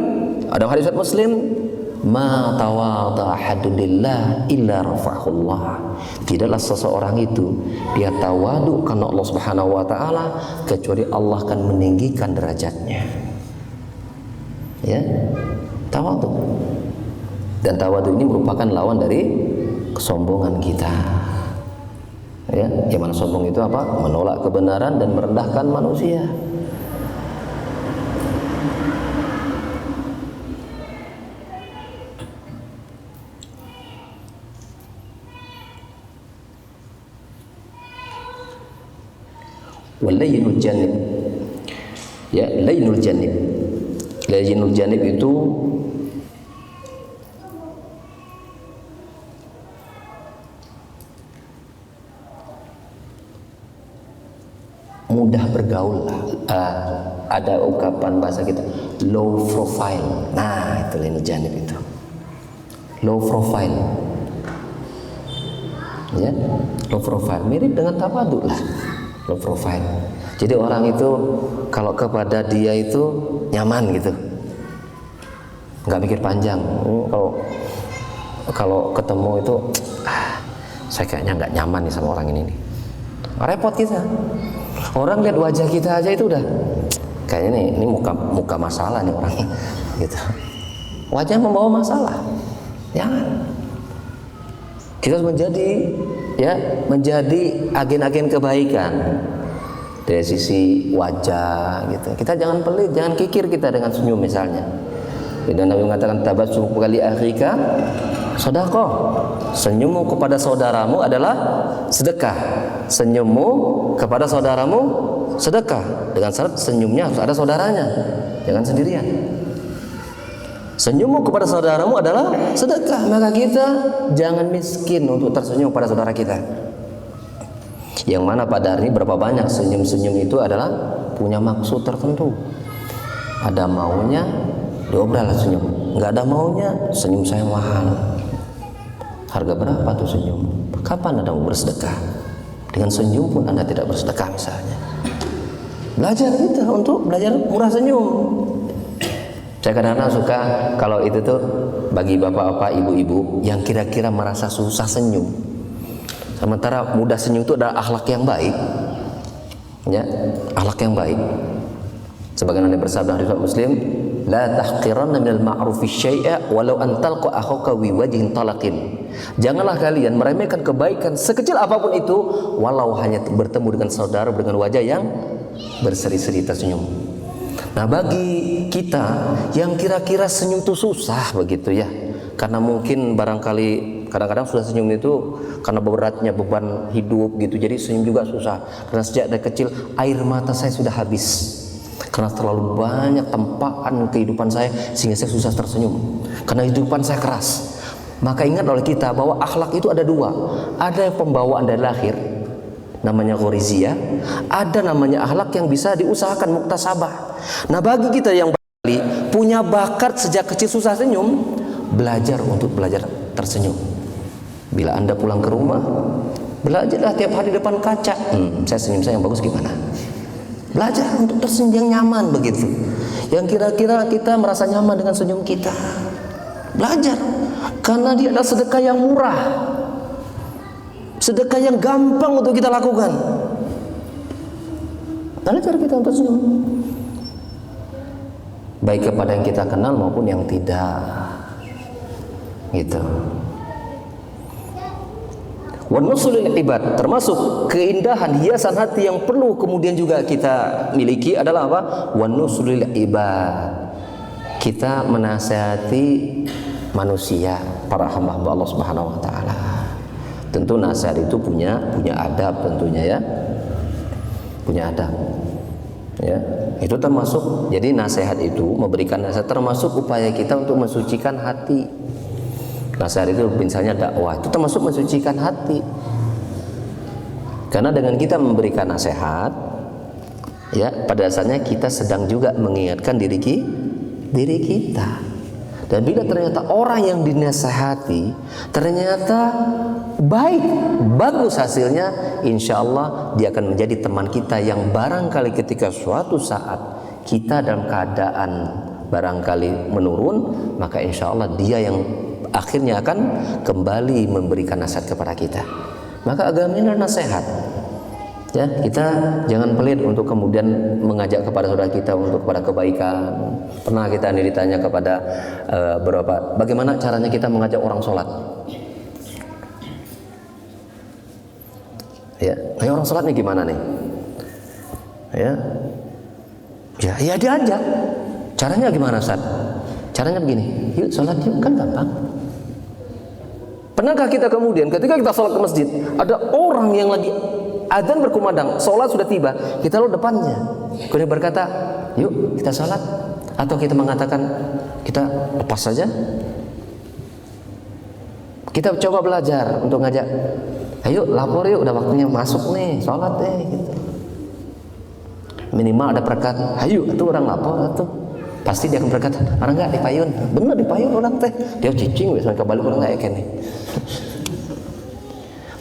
ada hadis Muslim, ma tawadha ahadun lillah illa rafa'ahullah. Tidaklah seseorang itu dia tawadu karena Allah Subhanahu wa taala kecuali Allah akan meninggikan derajatnya. Ya, tawadu. Dan tawadu ini merupakan lawan dari kesombongan kita. Ya, yang mana sombong itu apa? Menolak kebenaran dan merendahkan manusia. Walayyinul janib, ya, layyinul janib. Layyinul janib itu mudah bergaul lah. Ada ungkapan bahasa kita low profile. Nah, itu layyinul janib itu. Low profile. Ya, low profile mirip dengan tawadu lah. Low profile. Jadi orang itu kalau kepada dia itu nyaman gitu, nggak mikir panjang. Kalau ketemu itu, saya kayaknya nggak nyaman nih sama orang ini nih. Repot kita. Orang lihat wajah kita aja itu udah kayaknya ini muka masalah nih orang gitu. Wajah membawa masalah. Jangan. Kita harus menjadi agen-agen kebaikan dari sisi wajah gitu. Kita jangan pelit, jangan kikir kita dengan senyum misalnya. Dan Nabi mengatakan tabassum li akhika sedekah. Senyummu kepada saudaramu adalah sedekah. Senyummu kepada saudaramu sedekah. Dengan syarat senyumnya harus ada saudaranya, jangan sendirian. Senyummu kepada saudaramu adalah sedekah. Maka kita jangan miskin untuk tersenyum pada saudara kita. Yang mana pada hari ini berapa banyak senyum-senyum itu adalah punya maksud tertentu. Ada maunya, diobral senyum. Nggak ada maunya, senyum saya mahal. Harga berapa tuh senyum? Kapan Anda mau bersedekah? Dengan senyum pun Anda tidak bersedekah misalnya. Belajar kita untuk belajar murah senyum. Saya kadang-kadang suka kalau itu tuh bagi bapak-bapak, ibu-ibu yang kira-kira merasa susah senyum. Sementara mudah senyum itu adalah akhlak yang baik. Ya, akhlak yang baik. Sebagaimana bersabda hadis Muslim, la tahqiranna minal ma'rufi syai'a walau an talqa akhaka bi wajhin talaqin. Janganlah kalian meremehkan kebaikan sekecil apapun itu walau hanya bertemu dengan saudara dengan wajah yang berseri-seri tersenyum. Nah, bagi kita yang kira-kira senyum itu susah begitu ya, karena mungkin barangkali kadang-kadang sudah senyum itu karena beratnya beban hidup gitu, jadi senyum juga susah. Karena sejak dari kecil air mata saya sudah habis karena terlalu banyak tempaan kehidupan saya sehingga saya susah tersenyum karena kehidupan saya keras. Maka ingat oleh kita bahwa akhlak itu ada dua, ada pembawaan dari lahir namanya ghoriziyah, ada namanya akhlak yang bisa diusahakan muktasabah. Nah, bagi kita yang punya bakat sejak kecil susah senyum, belajar untuk belajar tersenyum. Bila Anda pulang ke rumah, belajarlah tiap hari depan kaca. Saya senyum saya yang bagus gimana? Belajar untuk tersenyum yang nyaman begitu. Yang kira-kira kita merasa nyaman dengan senyum kita. Belajar, karena dia adalah sedekah yang murah. sedekah yang gampang untuk kita lakukan. Ada cara kita untuk senyum, baik kepada yang kita kenal maupun yang tidak, gitu. Wa nusulil ibad, termasuk keindahan hiasan hati yang perlu kemudian juga kita miliki adalah apa? Wa nusulil ibad, kita menasihati manusia, para hamba Allah Subhanahu wa taala. Tentu nasihat itu punya adab tentunya ya. Punya adab. Ya, itu termasuk, jadi nasihat itu, memberikan nasihat termasuk upaya kita untuk mensucikan hati. Nasihat itu misalnya dakwah, itu termasuk mensucikan hati. Karena dengan kita memberikan nasihat, ya pada dasarnya kita sedang juga mengingatkan diri kita. Dan bila ternyata orang yang dinasihati ternyata baik, bagus hasilnya, insya Allah dia akan menjadi teman kita yang barangkali ketika suatu saat kita dalam keadaan barangkali menurun, maka insya Allah dia yang akhirnya akan kembali memberikan nasihat kepada kita. Maka agama ini adalah nasihat. Ya, kita jangan pelit untuk kemudian mengajak kepada saudara kita untuk kepada kebaikan. Pernah kita ditanya kepada bagaimana caranya kita mengajak orang sholat. Ya, orang sholat nih gimana nih? Ya diajak. Caranya gimana, Ustaz? Caranya begini, yuk sholat yuk, kan gampang. Pernahkah kita kemudian ketika kita sholat ke masjid, ada orang yang lagi adzan berkumandang, sholat sudah tiba, kita lalu depannya, kemudian berkata, yuk kita sholat, atau kita mengatakan kita lepas saja? Kita coba belajar untuk ngajak, ayo lapor yuk, udah waktunya masuk nih, sholat deh, gitu. Minimal ada berkat, ayo itu orang lapor atau pasti dia akan berkata, orang nggak dipayun, bener dipayun orang teh, dia cicing, misalnya kembali orang nggak yakin nih.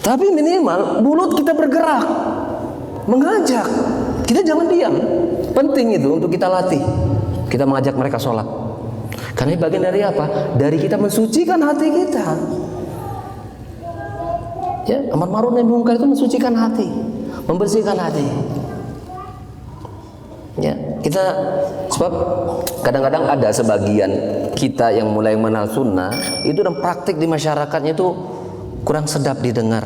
Tapi minimal mulut kita bergerak, mengajak. Kita jangan diam. Penting itu untuk kita latih. Kita mengajak mereka sholat. Karena ini bagian dari apa? Dari kita mensucikan hati kita. Ya, amar ma'ruf nahi munkar itu mensucikan hati, membersihkan hati. Ya, kita sebab kadang-kadang ada sebagian kita yang mulai mengenal sunnah itu dan praktik di masyarakatnya itu kurang sedap didengar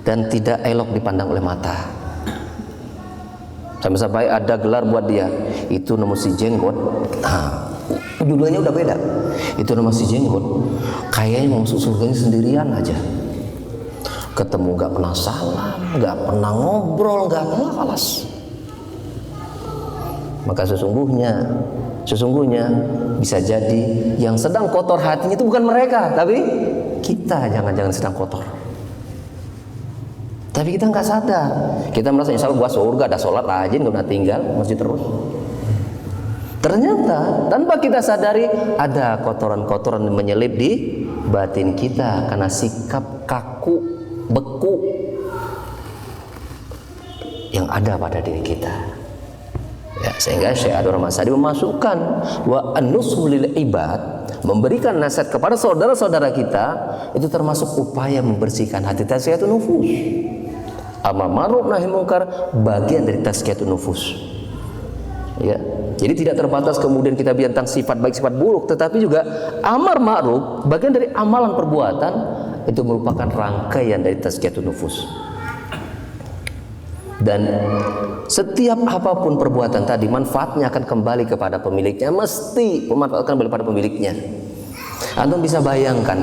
dan tidak elok dipandang oleh mata. Sampai-sampai ada gelar buat dia, itu nama si jenggot. Nah, judulnya udah beda. Itu nama si jenggot, kayaknya mau masuk surganya sendirian aja. Ketemu gak pernah salam, gak pernah ngobrol, gak pernah kalas. Maka sesungguhnya bisa jadi yang sedang kotor hatinya itu bukan mereka, tapi kita jangan-jangan sedang kotor. Tapi kita nggak sadar. Kita merasa insya Allah gua surga, ada sholat rajin, nggak pernah tinggal masjid terus. Ternyata tanpa kita sadari ada kotoran-kotoran yang menyelip di batin kita karena sikap kaku, beku yang ada pada diri kita. Ya, sehingga Syekh Abdul Rahman Sa'di memasukkan wa an-nusul lil ibad, memberikan nasihat kepada saudara-saudara kita itu termasuk upaya membersihkan hati, tazkiyatun nufus. Amar ma'ruf nahi munkar bagian dari tazkiyatun nufus. Ya, jadi tidak terbatas kemudian kita bilang tentang sifat baik sifat buruk, tetapi juga amar ma'ruf bagian dari amalan perbuatan itu merupakan rangkaian dari tazkiyatun nufus. Dan setiap apapun perbuatan tadi manfaatnya akan kembali kepada pemiliknya, mesti memanfaatkan kembali pada pemiliknya. Antum bisa bayangkan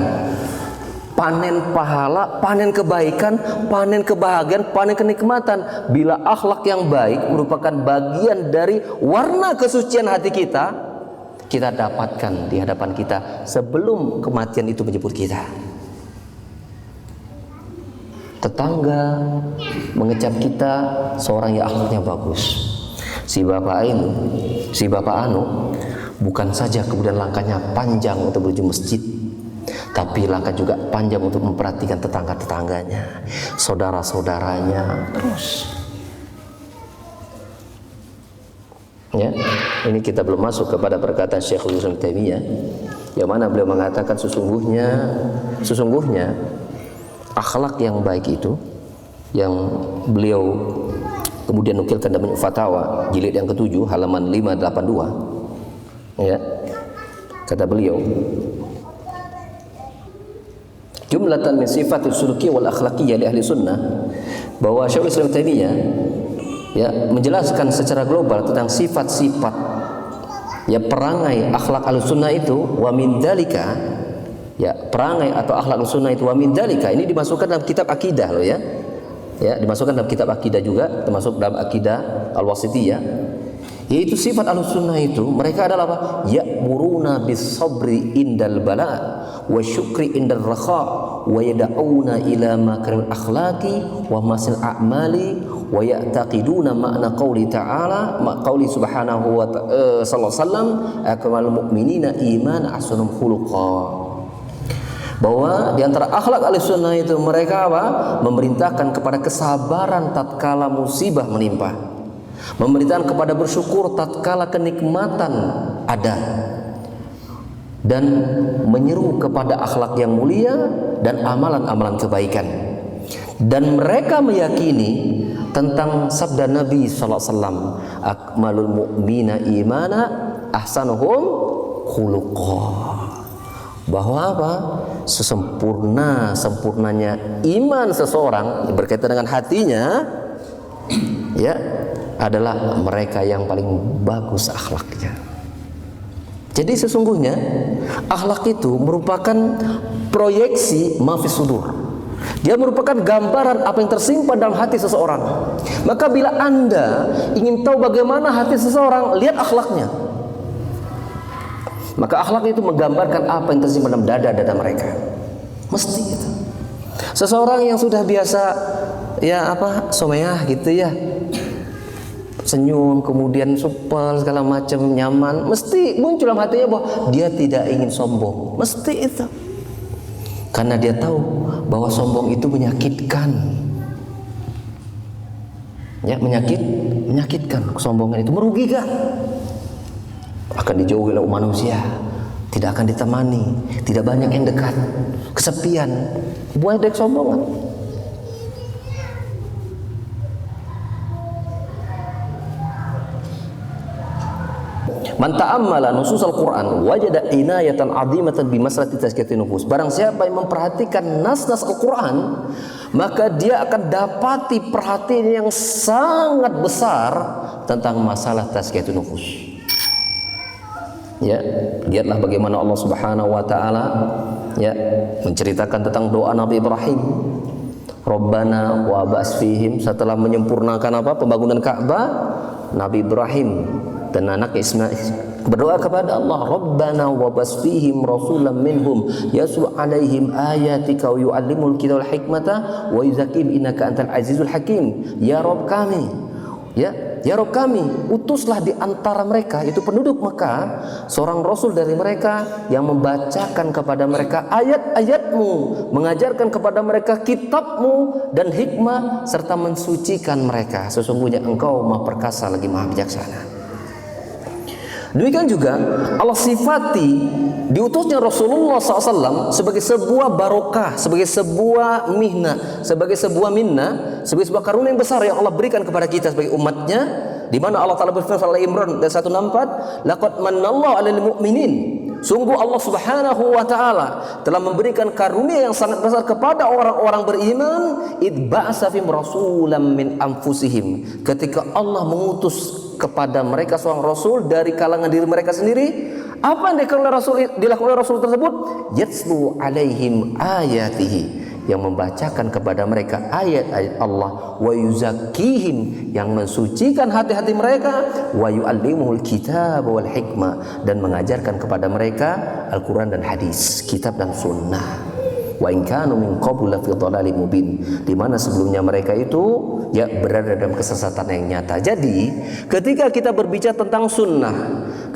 panen pahala, panen kebaikan, panen kebahagiaan, panen kenikmatan bila akhlak yang baik merupakan bagian dari warna kesucian hati kita, kita dapatkan di hadapan kita sebelum kematian itu menjemput kita. Tetangga mengecap kita seorang yang akhlaknya bagus. Si bapak anu bukan saja kemudian langkahnya panjang untuk menuju masjid, tapi langkah juga panjang untuk memperhatikan tetangga-tetangganya, saudara-saudaranya, terus. Ya, ini kita belum masuk kepada perkataan Syekhul Islam Taimiyah yang mana beliau mengatakan sesungguhnya akhlak yang baik itu yang beliau kemudian nukilkan dalam Fatwa jilid yang ke-7 halaman 582, ya, kata beliau, jumlatan min sifatil suluki wal akhlaqiyah li ahli sunnah, bahwa Syekhul Islam Taimiyah ya menjelaskan secara global tentang sifat-sifat ya perangai akhlak Ahlussunnah itu, wa min dzalika, ya perangai atau akhlak Ahlussunnah itu, wa min dzalika ini dimasukkan dalam kitab akidah loh ya. Ya, dimasukkan dalam kitab akidah juga, termasuk dalam akidah Al-Wasithiyah. Yaitu sifat Ahlussunnah itu mereka adalah apa? Ya'muruna bis sabri indal bala wa syukri indal rakha wa yad'una ila makarimil akhlaqi wa masil a'mali wa ya'taqiduna makna qauli ta'ala ma qauli subhanahu wa ta'ala sallallahu alaihi wasallam akmalul mu'minina iman ahsanum khuluqa. Bahwa di antara akhlak Ahlussunnah itu mereka apa? Memerintahkan kepada kesabaran tatkala musibah menimpa, memerintahkan kepada bersyukur tatkala kenikmatan ada, dan menyeru kepada akhlak yang mulia dan amalan-amalan kebaikan. Dan mereka meyakini tentang sabda Nabi sallallahu alaihi wasallam, akmalul mu'mina imana ahsanuhum khuluqa. Bahwa apa? Sempurnanya iman seseorang berkaitan dengan hatinya ya adalah mereka yang paling bagus akhlaknya. Jadi sesungguhnya akhlak itu merupakan proyeksi ma fis sudur. Dia merupakan gambaran apa yang tersimpan dalam hati seseorang. Maka bila Anda ingin tahu bagaimana hati seseorang, lihat akhlaknya. Maka akhlak itu menggambarkan apa yang tersimpan dalam dada-dada mereka. Mesti itu. Seseorang yang sudah biasa ya apa someyah gitu ya, senyum kemudian supel segala macam nyaman, mesti muncul dalam hatinya bahwa dia tidak ingin sombong. Mesti itu. Karena dia tahu bahwa sombong itu menyakitkan. Ya, menyakitkan. Kesombongan itu merugikan. Akan dijauhi oleh manusia, tidak akan ditemani, tidak banyak yang dekat, kesepian, buat dek sombongan. Man ta'ammala nusus al-Quran wajada inayatan 'azimatan bi maslahati tazkiyatin nufus. Barang siapa yang memperhatikan nas-nas Al-Quran, maka dia akan dapati perhatian yang sangat besar tentang masalah tazkiyatun nufus. Ya, lihatlah bagaimana Allah Subhanahu wa taala ya menceritakan tentang doa Nabi Ibrahim. Rabbana wa ba'ats fihim, setelah menyempurnakan apa? Pembangunan Ka'bah, Nabi Ibrahim dan anaknya Ismail berdoa kepada Allah, Rabbana wa ba'ats fihim rasulan minhum yatlu 'alaihim ayatika wa yu'allimul kitaba wal hikmata wa yuzakkihim innaka antal azizul hakim. Ya Rabb kami, ya Rabb kami, utuslah di antara mereka, itu penduduk Mekah, seorang rasul dari mereka yang membacakan kepada mereka ayat-ayatmu, mengajarkan kepada mereka kitabmu dan hikmah, serta mensucikan mereka. Sesungguhnya engkau maha perkasa lagi maha bijaksana. Demikian juga Allah sifati diutusnya Rasulullah SAW sebagai sebuah barokah, sebagai sebuah minnah, sebagai sebuah sebuah karunia yang besar yang Allah berikan kepada kita sebagai umatnya, di mana Allah Ta'ala berfirman dalam Imran dan 164, laqad manallahu 'alal mu'minin, sungguh Allah Subhanahu wa taala telah memberikan karunia yang sangat besar kepada orang-orang beriman, id ba'atsa fihim rasulan min anfusihim, ketika Allah mengutus kepada mereka seorang rasul dari kalangan diri mereka sendiri. Apa yang dilakukan oleh rasul tersebut? Yatslu alaihim ayatihi, yang membacakan kepada mereka ayat-ayat Allah, wa yuzakkihim, yang mensucikan hati-hati mereka, wa yu'allimuhul kitab wal hikmah, dan mengajarkan kepada mereka Al-Quran dan hadis, kitab dan sunnah. Wa in kanu min qablu la fi dhalalin mubin, di mana sebelumnya mereka itu ya berada dalam kesesatan yang nyata. Jadi ketika kita berbicara tentang sunnah,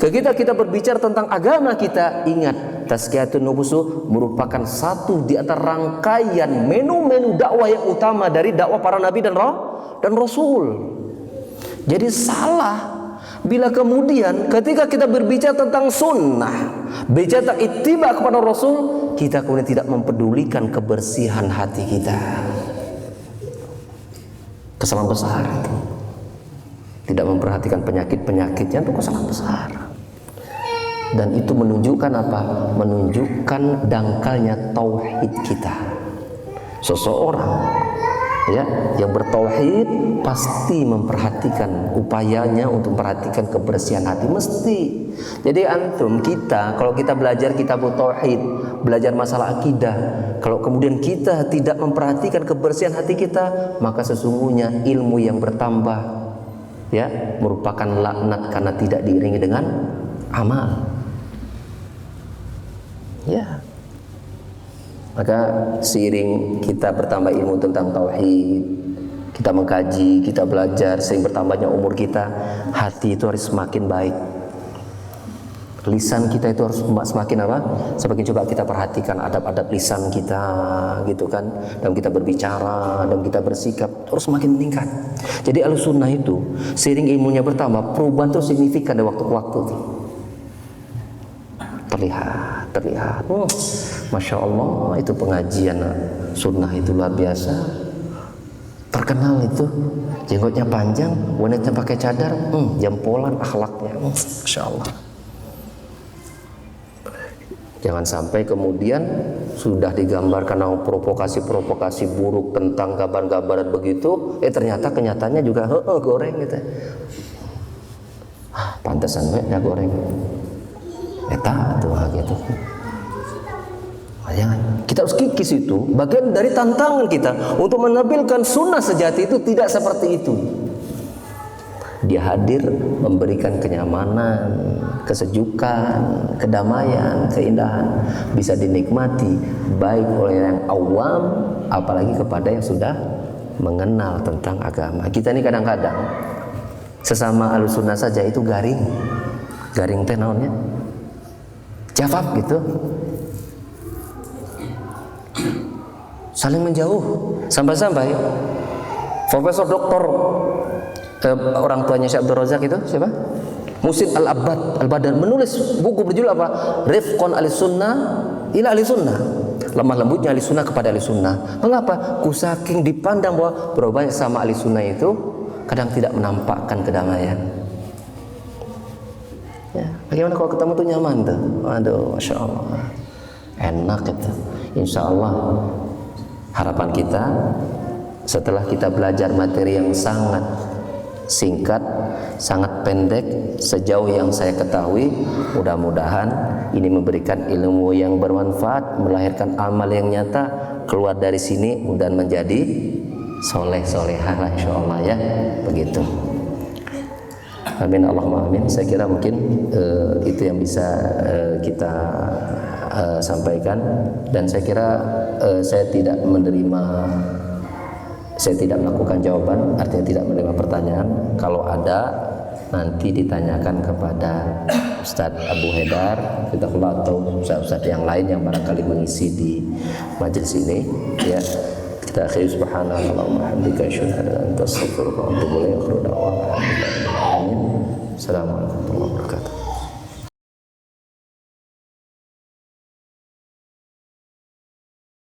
ketika kita berbicara tentang agama kita, ingat tazkiyatun nufus merupakan satu di antara rangkaian menu-menu dakwah yang utama dari dakwah para nabi dan rasul. Jadi salah bila kemudian ketika kita berbicara tentang sunnah, Bicara tentang ittiba kepada Rasul, kita kemudian tidak mempedulikan kebersihan hati kita. Kesalahan besar itu. Tidak memperhatikan penyakit-penyakitnya itu kesalahan besar. Dan itu menunjukkan apa? Menunjukkan dangkalnya tauhid kita. Seseorang ya yang bertauhid pasti memperhatikan upayanya untuk memperhatikan kebersihan hati, mesti. Jadi antum, kita kalau kita belajar kitab tauhid, belajar masalah akidah, kalau kemudian kita tidak memperhatikan kebersihan hati kita, maka sesungguhnya ilmu yang bertambah ya merupakan laknat karena tidak diiringi dengan amal. Ya. Maka seiring kita bertambah ilmu tentang tauhid, kita mengkaji, kita belajar, seiring bertambahnya umur kita, hati itu harus semakin baik. Lisan kita itu harus semakin apa? Semakin coba kita perhatikan adab-adab lisan kita, gitu kan. Dalam kita berbicara, dalam kita bersikap harus semakin meningkat. Jadi Ahlussunnah itu seiring ilmunya bertambah, perubahan itu signifikan dari waktu ke waktu. Terlihat. Masya Allah, itu pengajian sunnah itu luar biasa. Terkenal itu, jenggotnya panjang, wanitanya pakai cadar, jampolan akhlaknya, Masya Allah. Jangan sampai kemudian sudah digambarkan provokasi-provokasi buruk tentang gambar-gambaran begitu, ternyata kenyataannya juga goreng gitu. Pantesan ya goreng. Eta tuh gitu. Jangan. Kita harus kikis itu. Bagian dari tantangan kita untuk menampilkan sunnah sejati itu tidak seperti itu. Dia hadir memberikan kenyamanan, kesejukan, kedamaian, keindahan, bisa dinikmati baik oleh yang awam apalagi kepada yang sudah mengenal tentang agama. Kita ini kadang-kadang sesama Ahlussunnah saja itu garing teh naonnya. Jawab gitu, saling menjauh sampai-sampai Profesor Doktor orang tuanya Syekh Abdul Razak itu siapa? Muhsin Al-Abbad Al-Badan menulis buku berjudul apa? Rifqon Ahlussunnah ila Ahlussunnah, lemah lembutnya Ahlussunnah kepada Ahlussunnah. Mengapa? Kusaking dipandang bahwa berubah sama Ahlussunnah itu kadang tidak menampakkan kedamaian. Ya, bagaimana kalau ketemu tuh nyaman tuh? Aduh, Masya Allah, enak itu. Insya Allah harapan kita setelah kita belajar materi yang sangat singkat, sangat pendek, sejauh yang saya ketahui, mudah-mudahan ini memberikan ilmu yang bermanfaat, melahirkan amal yang nyata, keluar dari sini dan menjadi soleh-solehah, insya Allah ya, begitu. Amin Allahumma amin. Saya kira mungkin itu yang bisa kita sampaikan, dan saya kira saya tidak melakukan jawaban, artinya tidak menerima pertanyaan. Kalau ada nanti ditanyakan kepada Ustadz Abu Haidar atau Ustadz yang lain yang barangkali mengisi di majelis ini ya. Kita akhiri subhanallahumma hamdika asyhadu an la ilaha illa anta astaghfiruka wa atubu ilaik. Assalamualaikum warahmatullahi wabarakatuh.